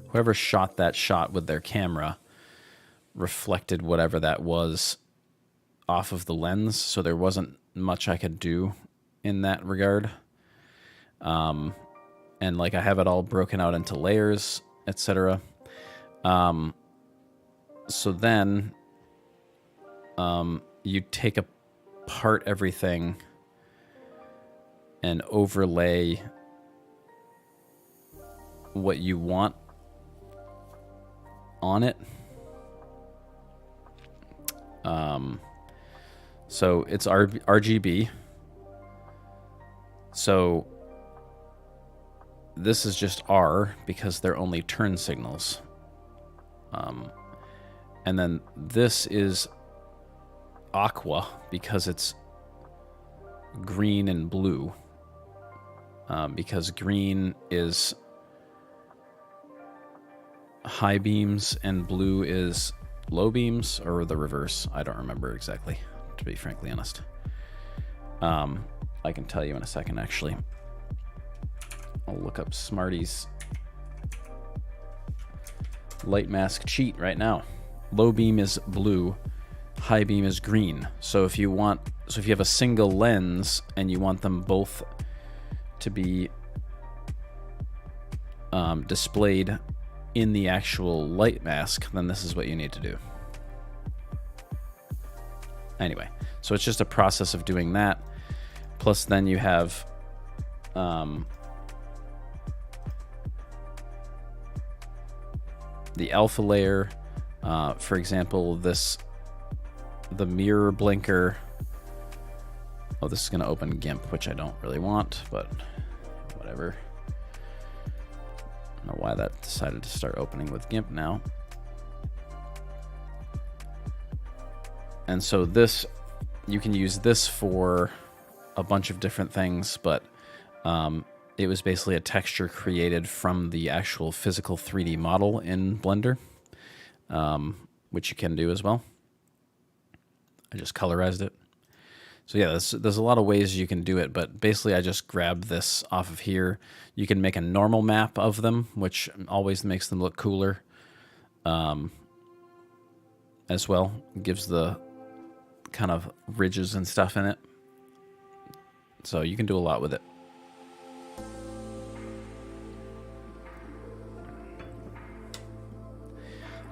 Speaker 1: whoever shot that shot with their camera reflected whatever that was off of the lens, so there wasn't much I could do in that regard. And like I have it all broken out into layers, etc. So then you take apart everything and overlay what you want on it. So it's RGB. So this is just R because they're only turn signals. And then this is aqua because it's green and blue. Because green is high beams and blue is low beams, or the reverse. I don't remember exactly, to be frankly honest. I can tell you in a second, actually. I'll look up Smarty's light mask cheat right now. Low beam is blue, high beam is green. So if you have a single lens and you want them both to be displayed in the actual light mask, then this is what you need to do. Anyway, so it's just a process of doing that. Plus then you have the alpha layer. For example, the mirror blinker. Oh, this is going to open GIMP, which I don't really want, but whatever. I don't know why that decided to start opening with GIMP now. And so this, you can use this for a bunch of different things, but it was basically a texture created from the actual physical 3D model in Blender, which you can do as well. I just colorized it. So yeah, there's a lot of ways you can do it, but basically I just grabbed this off of here. You can make a normal map of them, which always makes them look cooler as well. It gives the kind of ridges and stuff in it. So you can do a lot with it.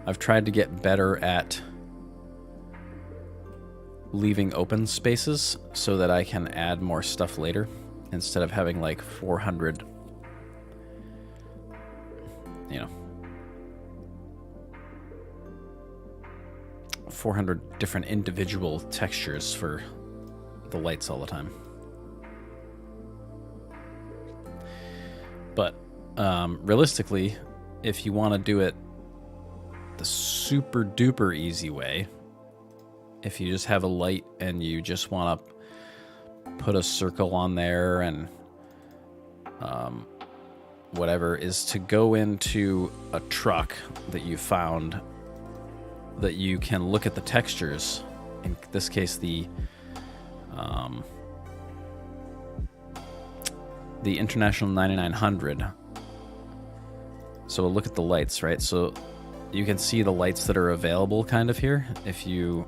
Speaker 1: I've tried to get better at leaving open spaces so that I can add more stuff later instead of having like 400, 400 different individual textures for the lights all the time. But realistically, if you want to do it the super duper easy way, if you just have a light and you just want to put a circle on there and whatever, is to go into a truck that you found that you can look at the textures. In this case, the International 9900. So we'll look at the lights, right? So you can see the lights that are available kind of here. If you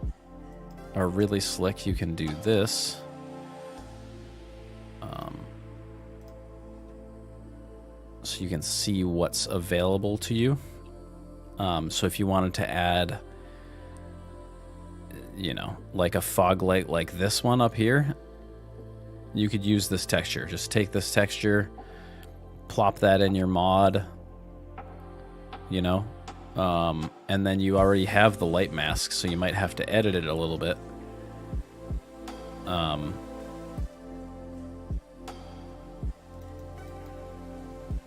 Speaker 1: are really slick, you can do this. So you can see what's available to you. So if you wanted to add, like a fog light like this one up here, you could use this texture. Just take this texture, plop that in your mod, and then you already have the light mask, so you might have to edit it a little bit.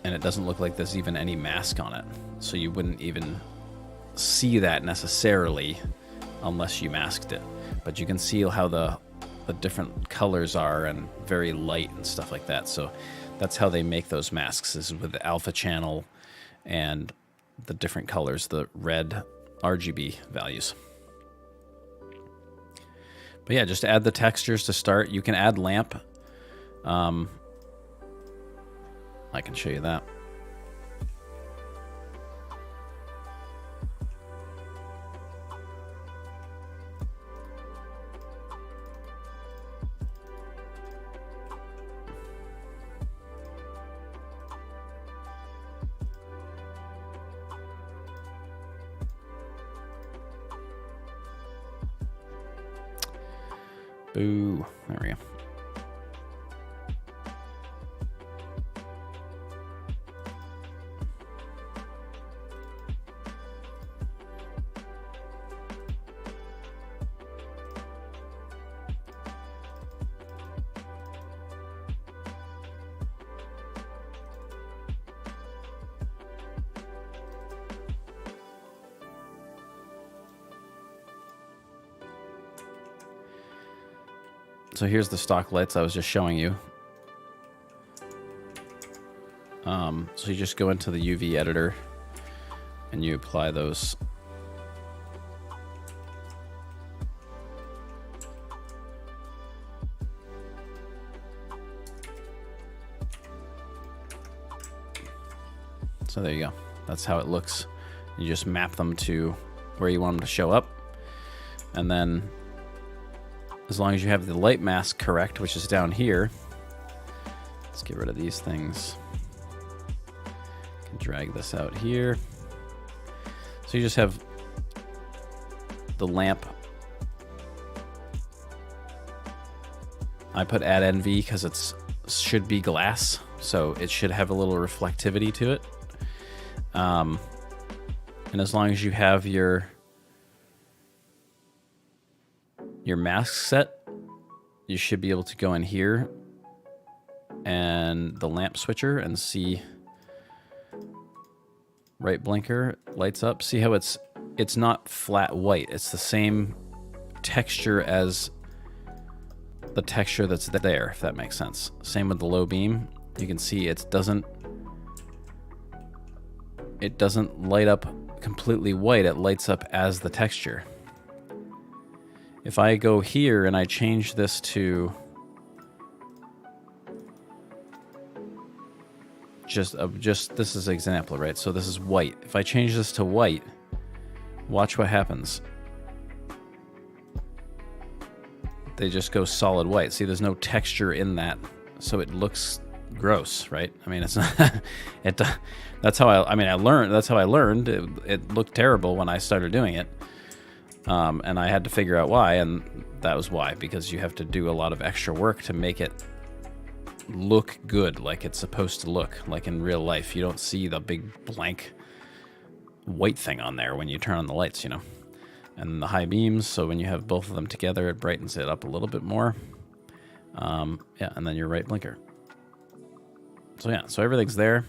Speaker 1: And it doesn't look like there's even any mask on it, so you wouldn't even see that necessarily unless you masked it. But you can see how the different colors are and very light and stuff like that. So that's how they make those masks, is with the alpha channel and the different colors, the red RGB values. But yeah, just add the textures to start. You can add lamp. I can show you that. Boo. There we go. So here's the stock lights I was just showing you. So you just go into the UV editor and you apply those. So there you go. That's how it looks. You just map them to where you want them to show up. And then as long as you have the light mask correct, which is down here, let's get rid of these things. Can drag this out here. So you just have the lamp. I put add NV because it's should be glass, so it should have a little reflectivity to it. And as long as you have your mask set, you should be able to go in here and the lamp switcher and see right blinker lights up. See how it's not flat white. It's the same texture as the texture that's there, if that makes sense. Same with the low beam. You can see it doesn't light up completely white. It lights up as the texture. If I go here and I change this to just this is an example, right? So this is white. If I change this to white, watch what happens. They just go solid white. See, there's no texture in that, so it looks gross, right? I mean, it's not. That's how I learned. That's how I learned. It looked terrible when I started doing it, and I had to figure out why, and that was why, because you have to do a lot of extra work to make it look good, like it's supposed to look, like in real life. You don't see the big blank white thing on there when you turn on the lights, you know. And the high beams, so when you have both of them together, it brightens it up a little bit more. Yeah, and then your right blinker. So yeah, so everything's there,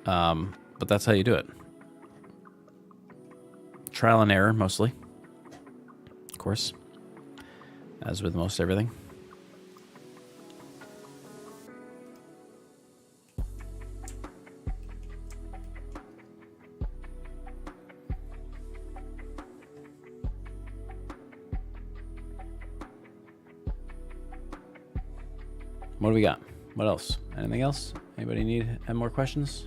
Speaker 1: but that's how you do it. Trial and error, mostly. Of course, as with most everything. What do we got? What else? Anything else? Anybody have more questions?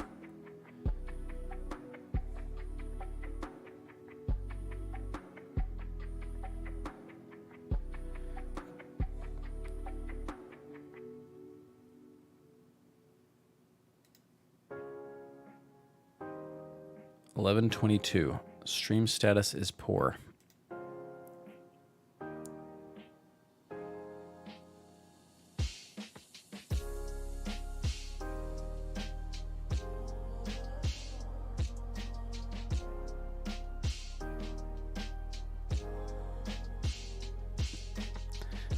Speaker 1: $11:22. Stream status is poor.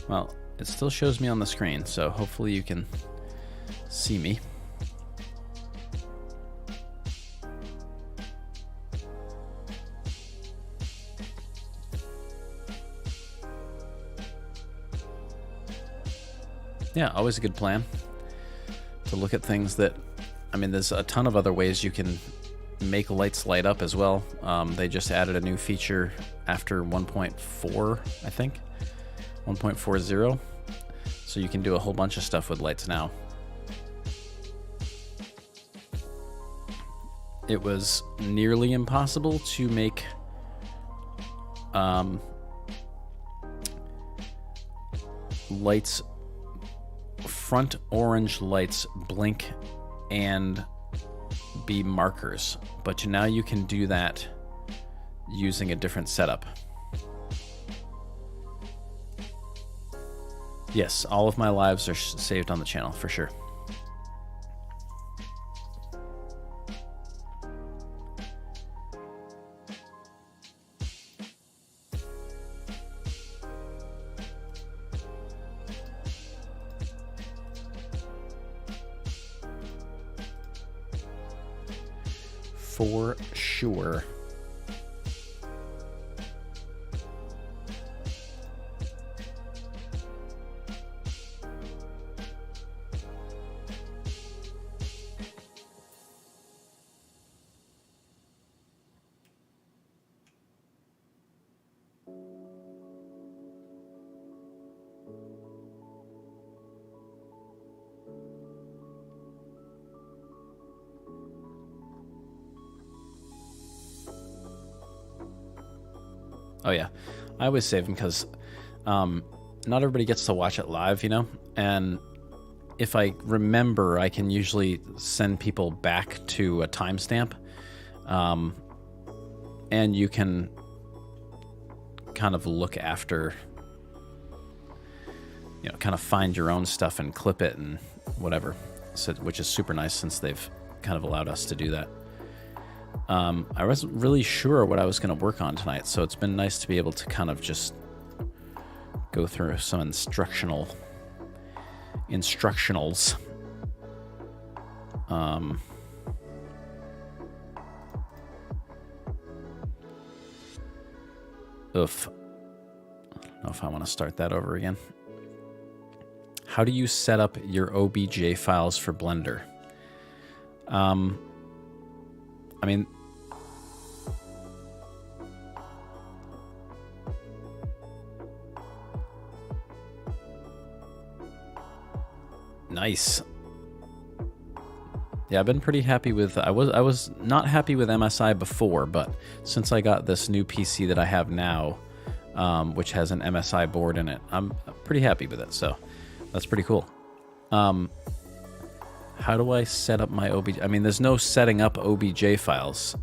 Speaker 1: Well, it still shows me on the screen, so hopefully you can see me. Yeah, always a good plan to look at things that, I mean, there's a ton of other ways you can make lights light up as well. They just added a new feature after 1.4, I think. 1.40, so you can do a whole bunch of stuff with lights now. It was nearly impossible to make lights, front orange lights, blink and be markers, but now you can do that using a different setup. Yes, all of my lives are saved on the channel, for sure. For sure. Oh yeah, I always save them because not everybody gets to watch it live, you know, and if I remember, I can usually send people back to a timestamp, and you can kind of look after, kind of find your own stuff and clip it and whatever, so, which is super nice since they've kind of allowed us to do that. I wasn't really sure what I was going to work on tonight, so it's been nice to be able to kind of just go through some instructionals. Oof. I don't know if I want to start that over again. How do you set up your OBJ files for Blender? I mean, nice. Yeah, I've been pretty happy with. I was not happy with MSI before, but since I got this new PC that I have now, which has an MSI board in it, I'm pretty happy with it. So that's pretty cool. How do I set up my OBJ? I mean, there's no setting up OBJ files.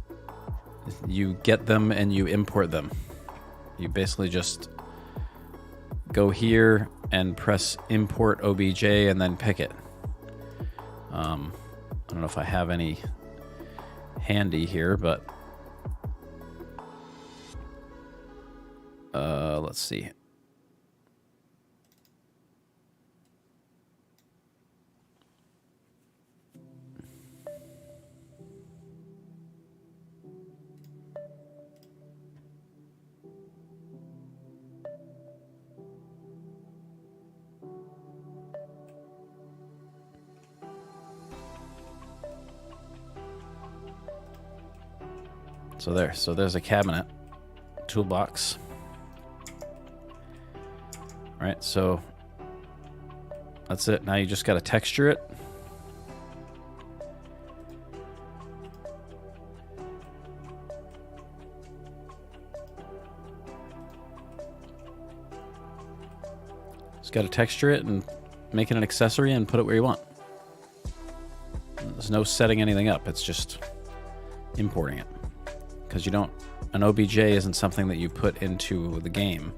Speaker 1: You get them and you import them. You basically just go here and press import OBJ and then pick it. I don't know if I have any handy here, but let's see. So there's a cabinet, toolbox. All right, so that's it. Now you just got to texture it. Just got to texture it and make it an accessory and put it where you want. There's no setting anything up. It's just importing it. Because you don't, an OBJ isn't something that you put into the game.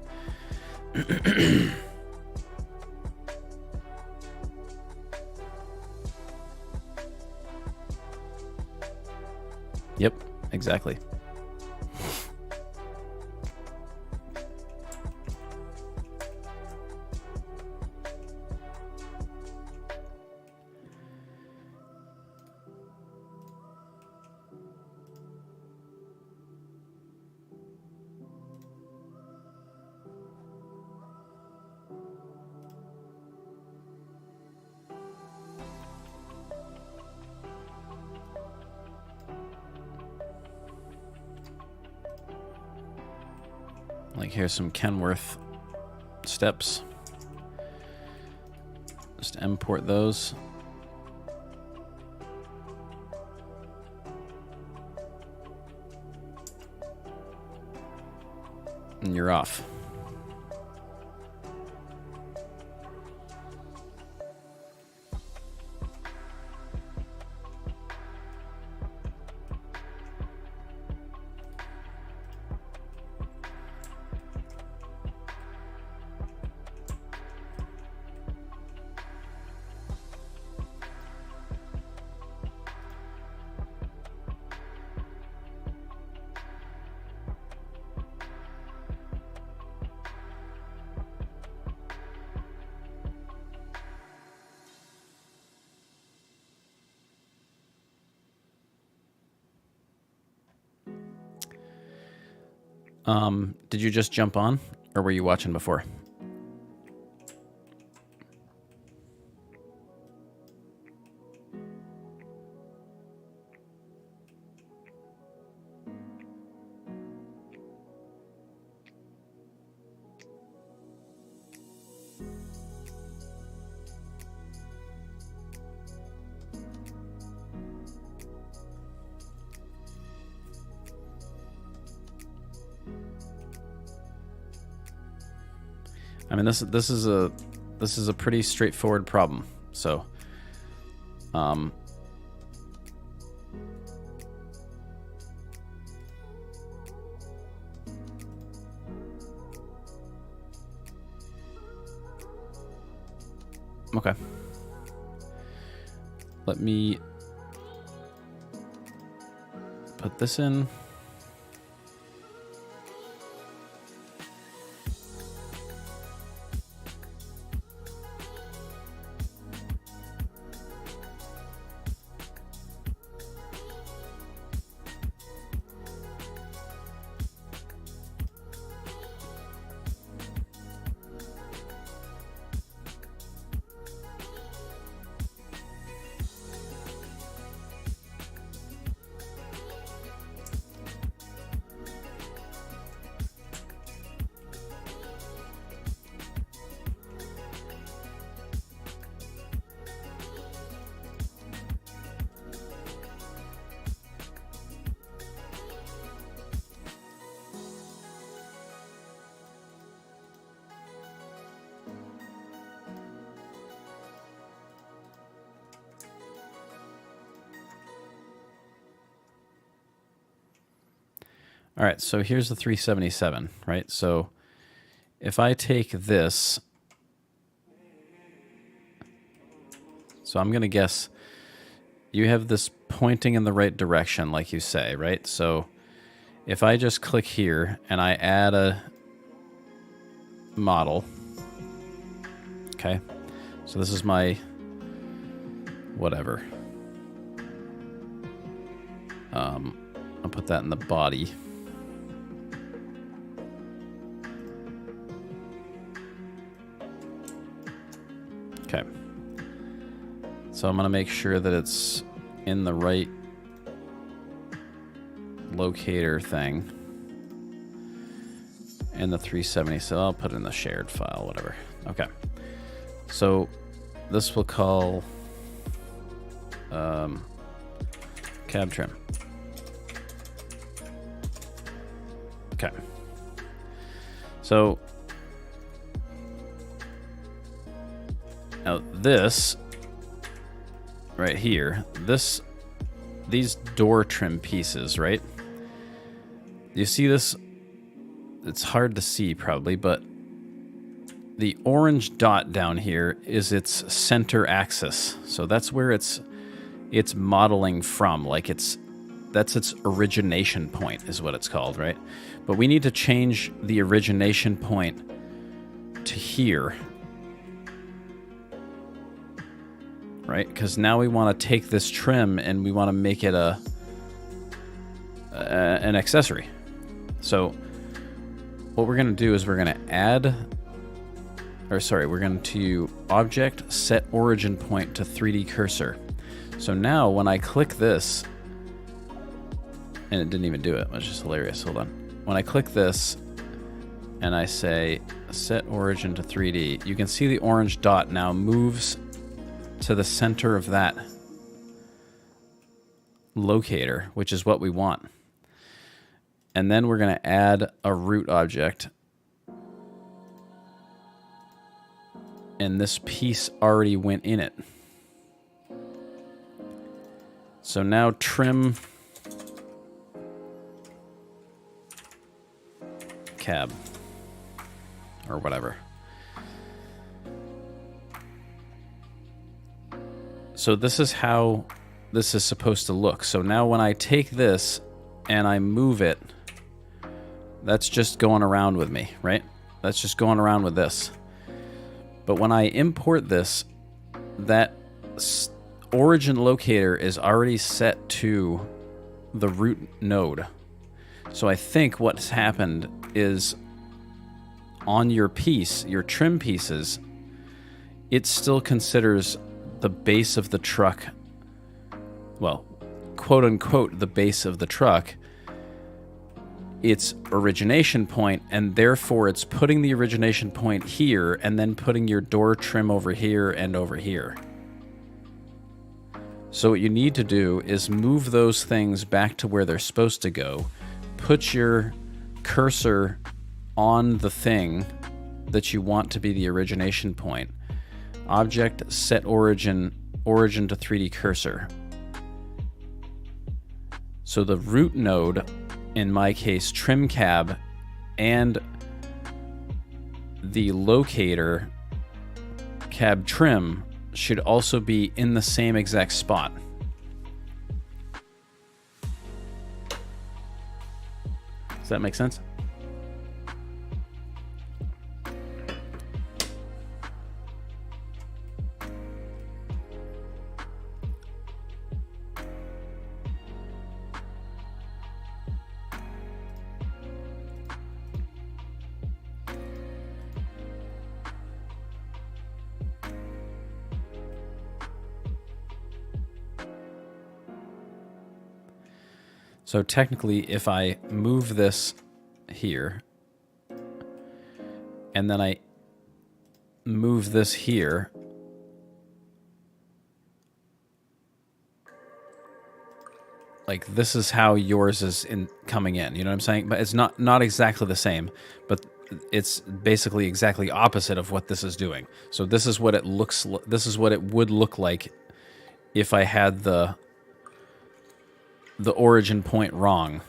Speaker 1: Yep, exactly. Like, here's some Kenworth steps. Just import those. And you're off. Did you just jump on, or were you watching before? I mean, this is a pretty straightforward problem. So, Okay. Let me put this in. All right, so here's the 377, right? So if I take this, so I'm going to guess you have this pointing in the right direction, like you say, right? So if I just click here and I add a model, okay? So this is my whatever. I'll put that in the body. Okay. So I'm going to make sure that it's in the right locator thing. And the 370, so I'll put it in the shared file, whatever. Okay. So this will call cab trim. Okay. So now this right here, these door trim pieces, right? You see this? It's hard to see probably, but the orange dot down here is its center axis. So that's where it's modeling from. Like that's its origination point is what it's called, right? But we need to change the origination point to here. Right? Because now we want to take this trim and we want to make it an accessory. So what we're going to do is we're going to add, we're going to object set origin point to 3D cursor. So now when I click this, and it didn't even do it, which is hilarious. Hold on. When I click this and I say set origin to 3D, you can see the orange dot now moves to the center of that locator, which is what we want. And then we're going to add a root object. And this piece already went in it. So now trim cab or whatever. So this is how this is supposed to look. So now when I take this and I move it, that's just going around with me, right? That's just going around with this. But when I import this, that origin locator is already set to the root node. So I think what's happened is on your piece, your trim pieces, it still considers the base of the truck, well, quote unquote, the base of the truck, its origination point, and therefore it's putting the origination point here and then putting your door trim over here and over here. So what you need to do is move those things back to where they're supposed to go, put your cursor on the thing that you want to be the origination point, object set origin to 3D cursor. So the root node, in my case trim cab, and the locator cab trim should also be in the same exact spot. Does that make sense? So technically, if I move this here, and then I move this here, like this is how yours is coming in. You know what I'm saying? But it's not exactly the same, but it's basically exactly opposite of what this is doing. So this is what it looks. This is what it would look like if I had the origin point wrong.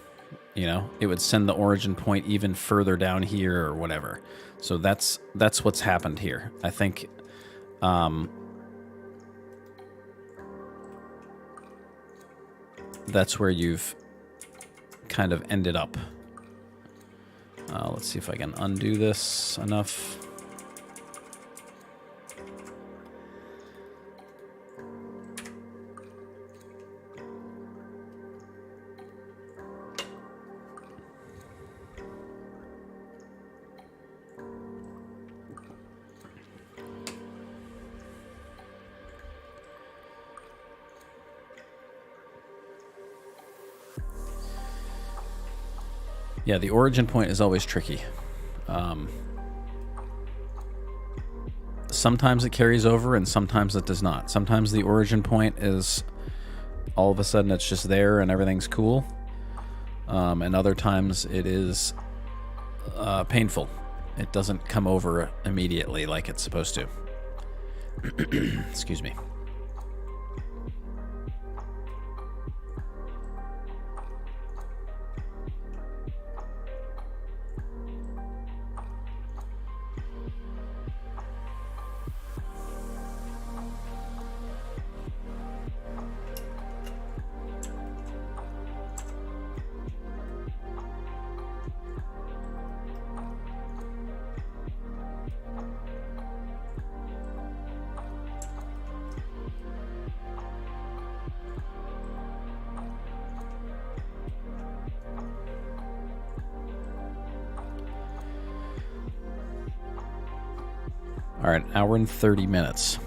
Speaker 1: You know, it would send the origin point even further down here or whatever. So that's what's happened here. I think that's where you've kind of ended up. Let's see if I can undo this enough. Yeah, the origin point is always tricky. Sometimes it carries over and sometimes it does not. Sometimes the origin point is all of a sudden it's just there and everything's cool. And other times it is painful. It doesn't come over immediately like it's supposed to. Excuse me. All right, hour and 30 minutes.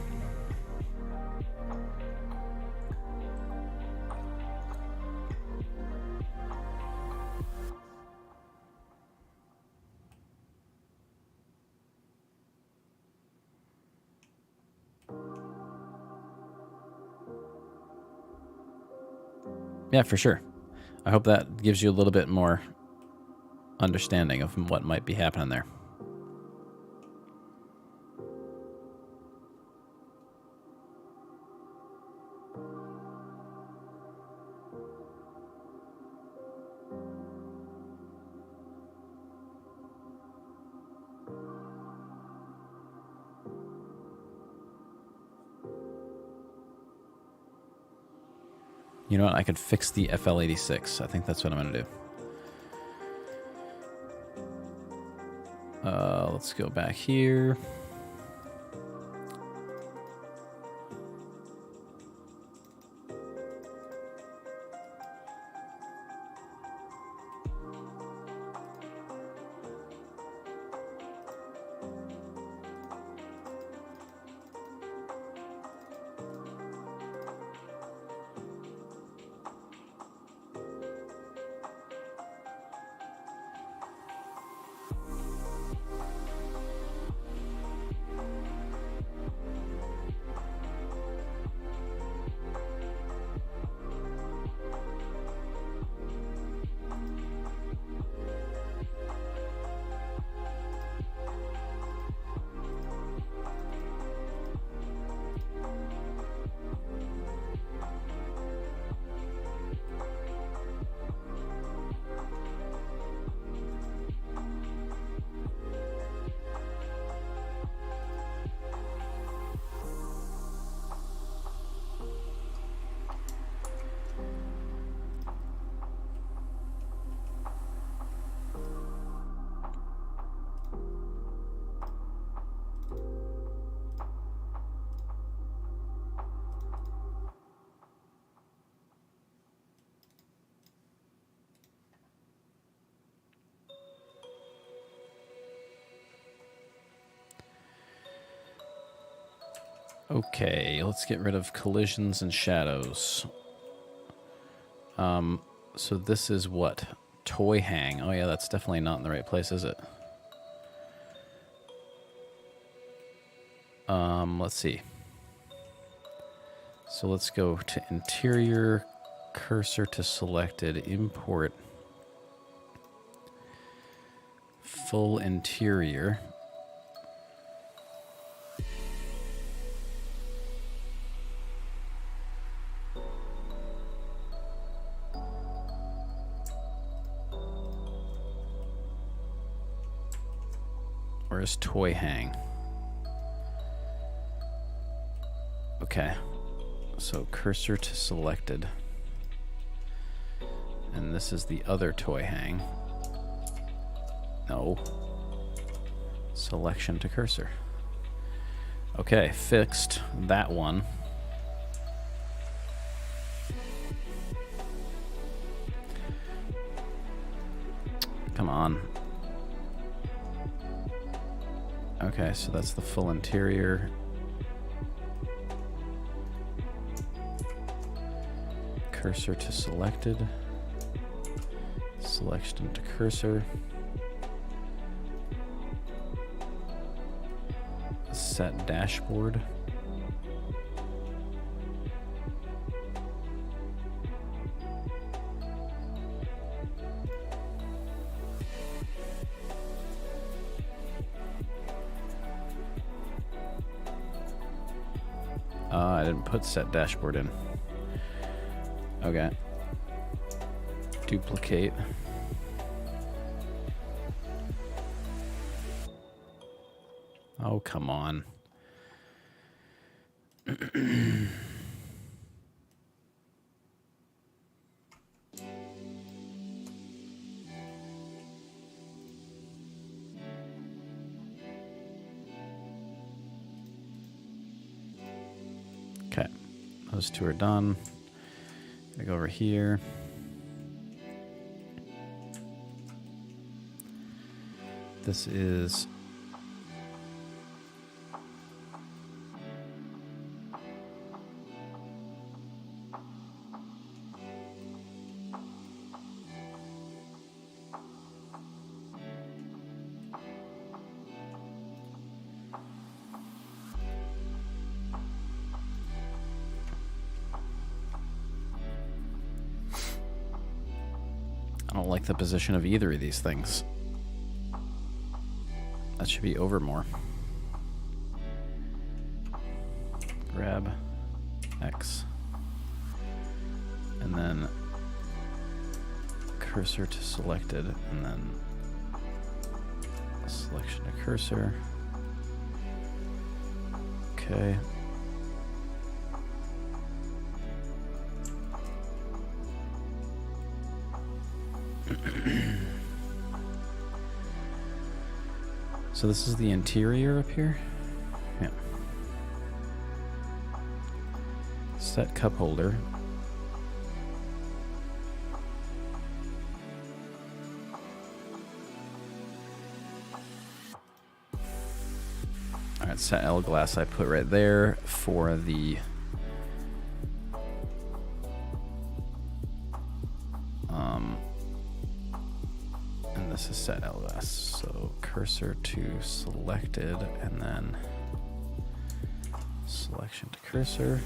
Speaker 1: Yeah, for sure. I hope that gives you a little bit more understanding of what might be happening there. You know what? I could fix the FL86. I think that's what I'm going to do. Let's go back here. Okay, let's get rid of collisions and shadows. So this is what? Toy hang. Oh yeah, that's definitely not in the right place, is it? Let's see. So let's go to interior, cursor to selected, import, full interior. Where's toy hang? Okay. So cursor to selected. And this is the other toy hang. No. Selection to cursor. Okay, fixed that one. Come on. Okay, so that's the full interior. Cursor to selected. Selection to cursor. Set dashboard. I didn't put set dashboard in. Okay. Duplicate. Oh, come on. Okay, those two are done. Gonna go over here. This is I don't like the position of either of these things. That should be over more. Grab X. And then cursor to selected, and then selection to cursor. Okay. So this is the interior up here? Yeah. Set cup holder. Alright, set L glass I put right there for the and this is set L glass. So cursor to selected, and then selection to cursor.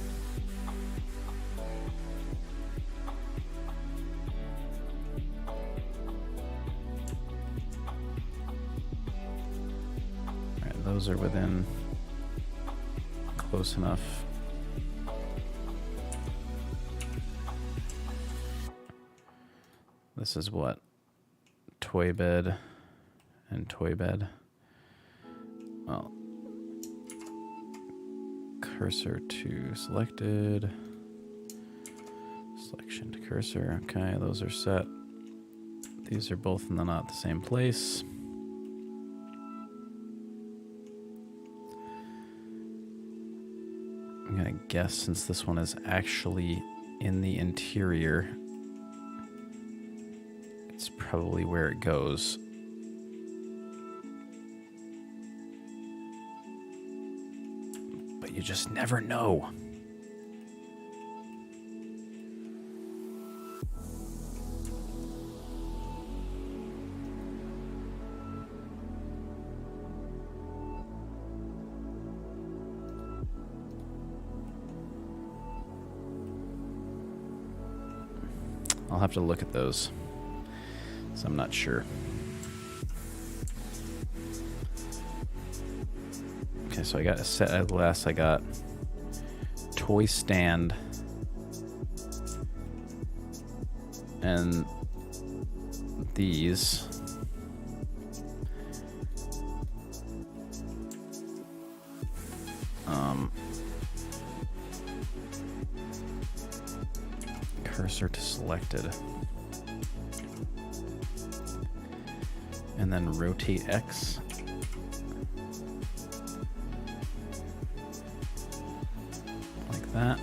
Speaker 1: Alright, those are within close enough. This is what? Toy bed and toy bed. Well, cursor to selected, selection to cursor. Okay, those are set. These are both in the not the same place. I'm gonna guess, since this one is actually in the interior, it's probably where it goes. you just never know. I'll have to look at those, so I'm not sure. Okay, so I got a set at last. I got toy stand and these. Cursor to selected. And then rotate X. Like that.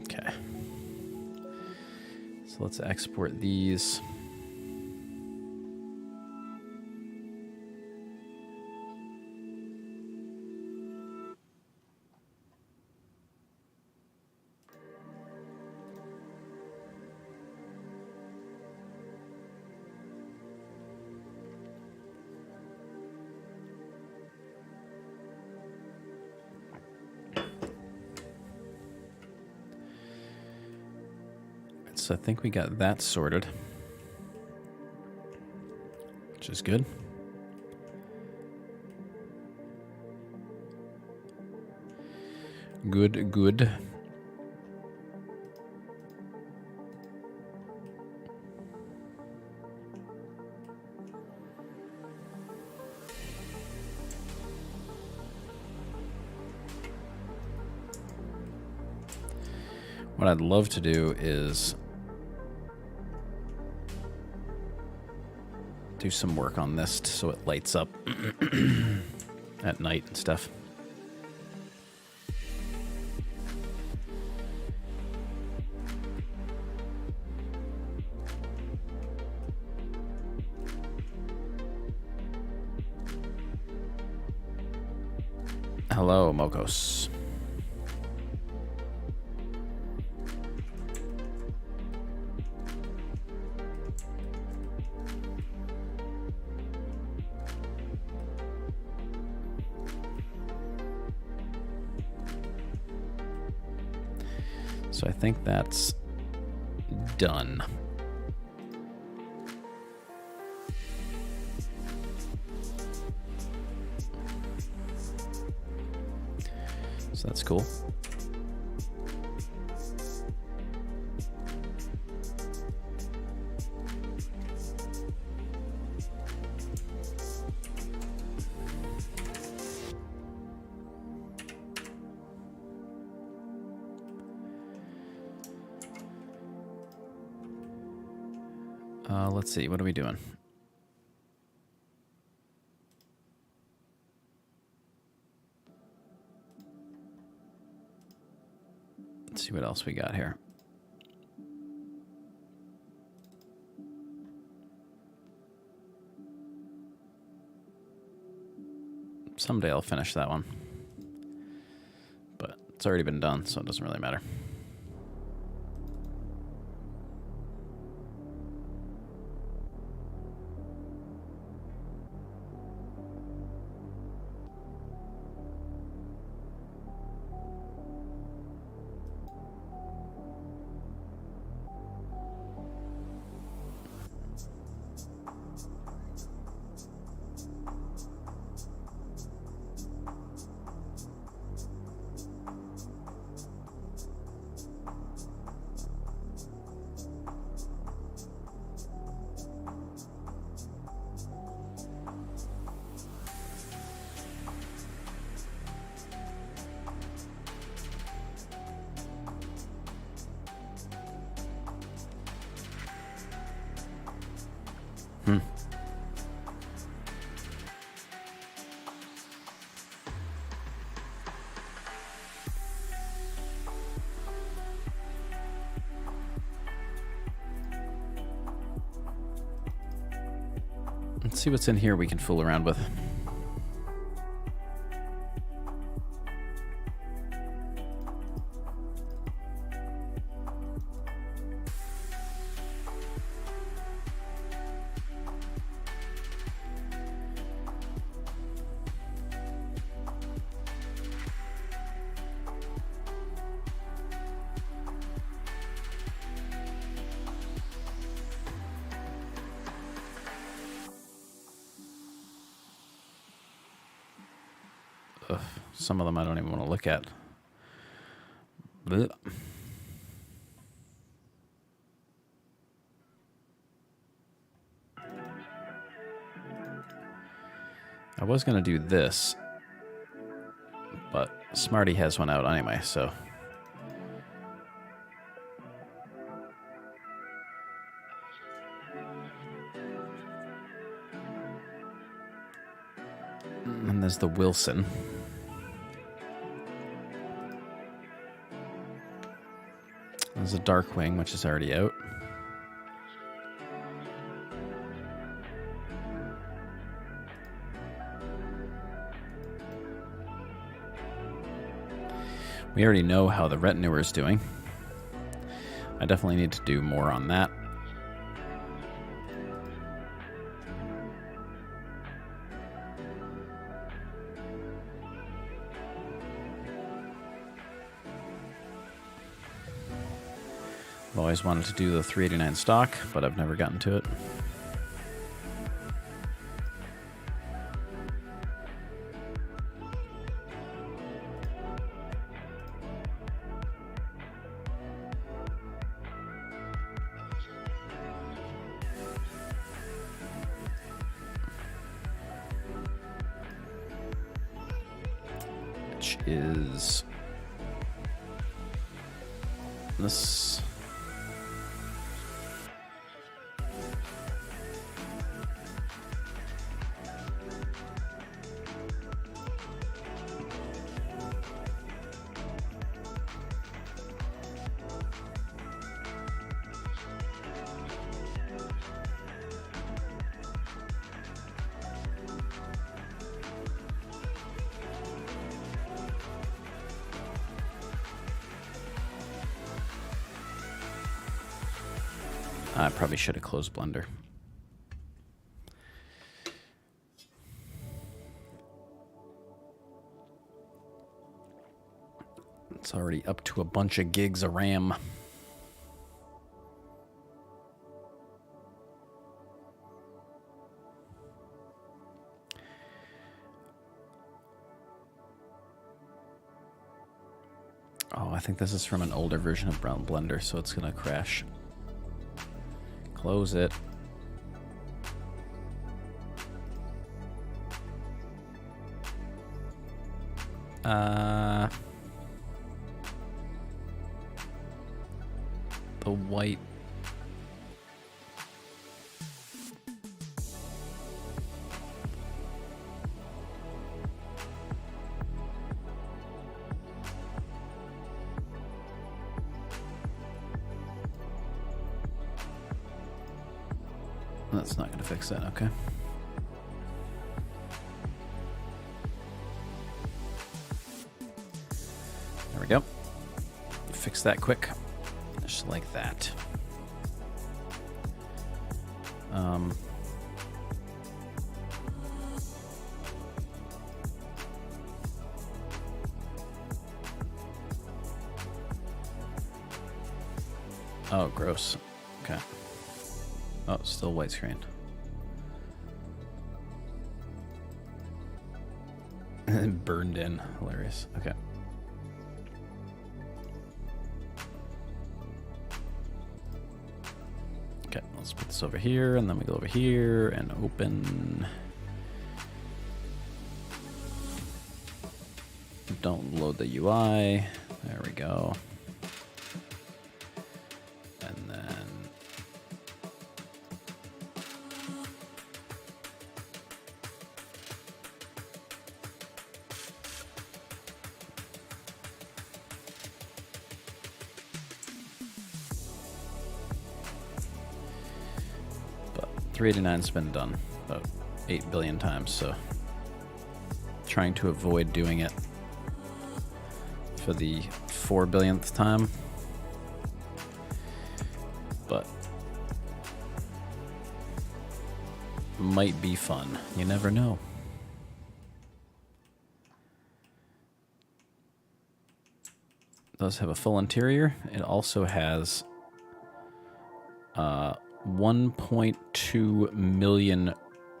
Speaker 1: Okay. So let's export these. So I think we got that sorted, which is good. Good. What I'd love to do is do some work on this so it lights up at night and stuff. Hello, Mokos. So I think that's done. So that's cool. Let's see, what are we doing? Let's see what else we got here. Someday I'll finish that one. But it's already been done, so it doesn't really matter. Let's see what's in here we can fool around with. Ugh, some of them I don't even want to look at. Blech. I was going to do this, but Smarty has one out anyway, so. And there's the Wilson. There's a Darkwing, which is already out. We already know how the Retinue is doing. I definitely need to do more on that. I've always wanted to do the 389 stock, but I've never gotten to it. Which is this. I probably should have closed Blender. It's already up to a bunch of gigs of RAM. Oh, I think this is from an older version of Brown Blender, so it's gonna crash. Close it. The white. That's not going to fix that, okay. There we go. Fix that quick. Just like that. Oh, gross. Okay. Oh, still white screen. Burned in. Hilarious. Okay. Okay, let's put this over here, and then we go over here and open. Don't load the UI. There we go. And then but 389's been done about 8 billion times, so trying to avoid doing it for the 4 billionth time. But might be fun. You never know. It does have a full interior. It also has 1.2 million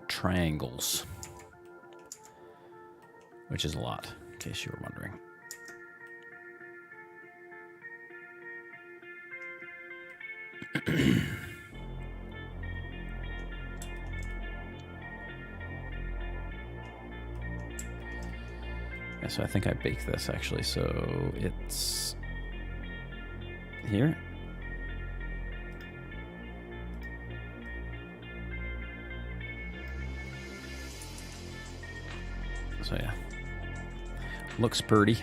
Speaker 1: triangles, which is a lot, in case you were wondering. Yeah, so I think I baked this actually, so it's here. So yeah, looks pretty.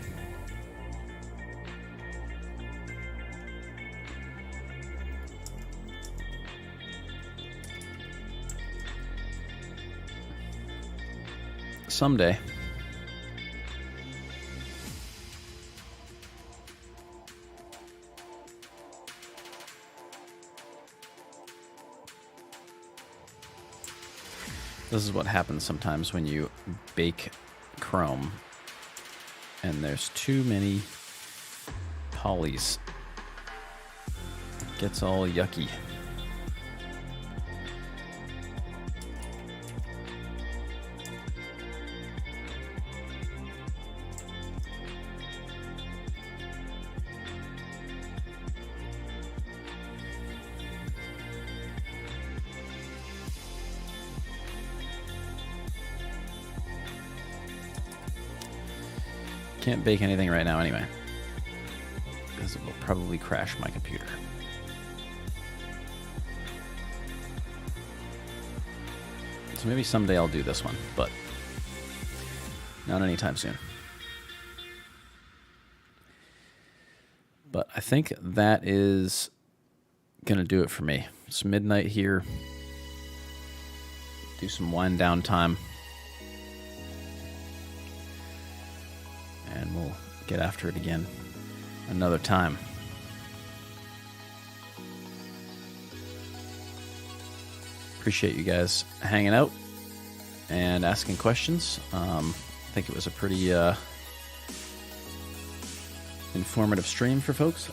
Speaker 1: Someday. This is what happens sometimes when you bake chrome and there's too many polys. It gets all yucky. Can't bake anything right now anyway, because it will probably crash my computer. So maybe someday I'll do this one, but not anytime soon. But I think that is gonna do it for me. It's midnight here. Do some wind down time. And we'll get after it again another time. Appreciate you guys hanging out and asking questions. I think it was a pretty informative stream for folks.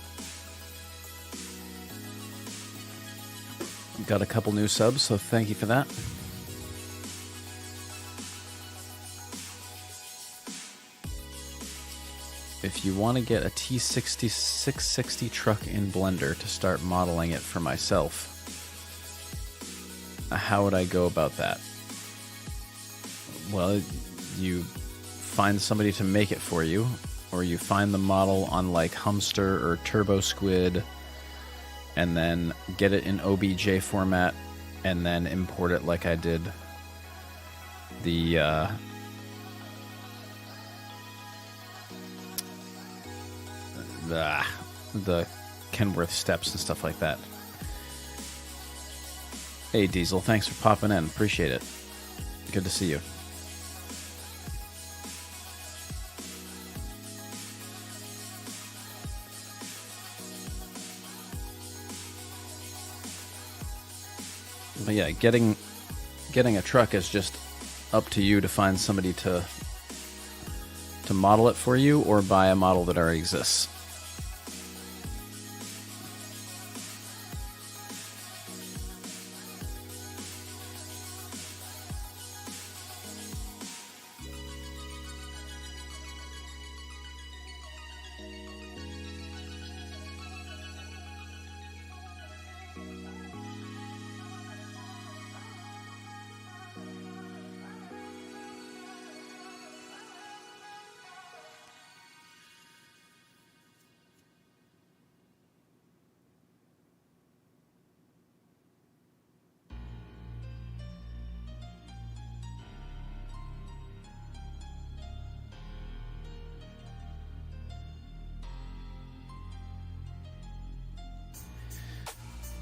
Speaker 1: Got a couple new subs, so thank you for that. If you want to get a T660 truck in Blender to start modeling it for myself, how would I go about that? Well, you find somebody to make it for you, or you find the model on like Humster or Turbo Squid, and then get it in OBJ format, and then import it like I did the Kenworth steps and stuff like that. Hey Diesel, thanks for popping in. Appreciate it. Good to see you. But yeah, getting a truck is just up to you to find somebody to model it for you, or buy a model that already exists.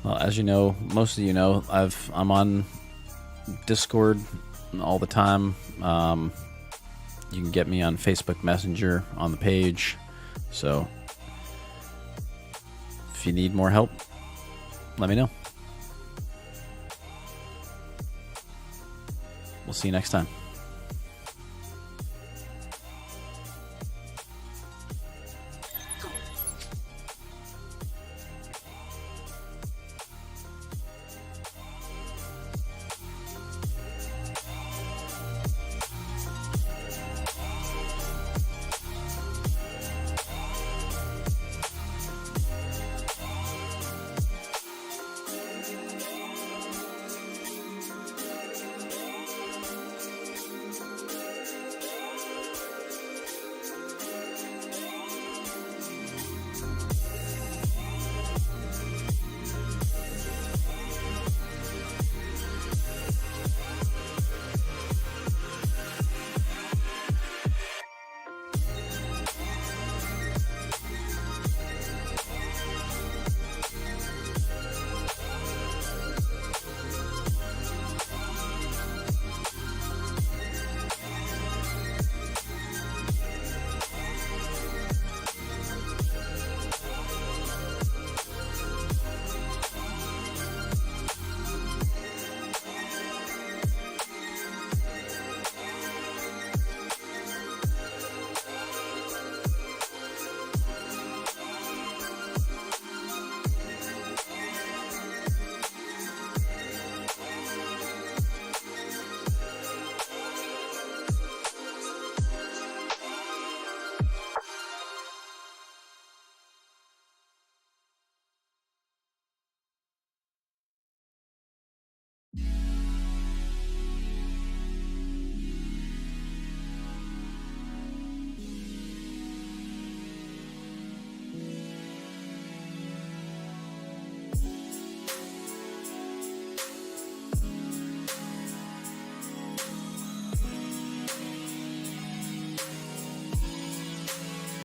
Speaker 1: Well, as you know, most of you know, I'm on Discord all the time. You can get me on Facebook Messenger on the page. So if you need more help, let me know. We'll see you next time.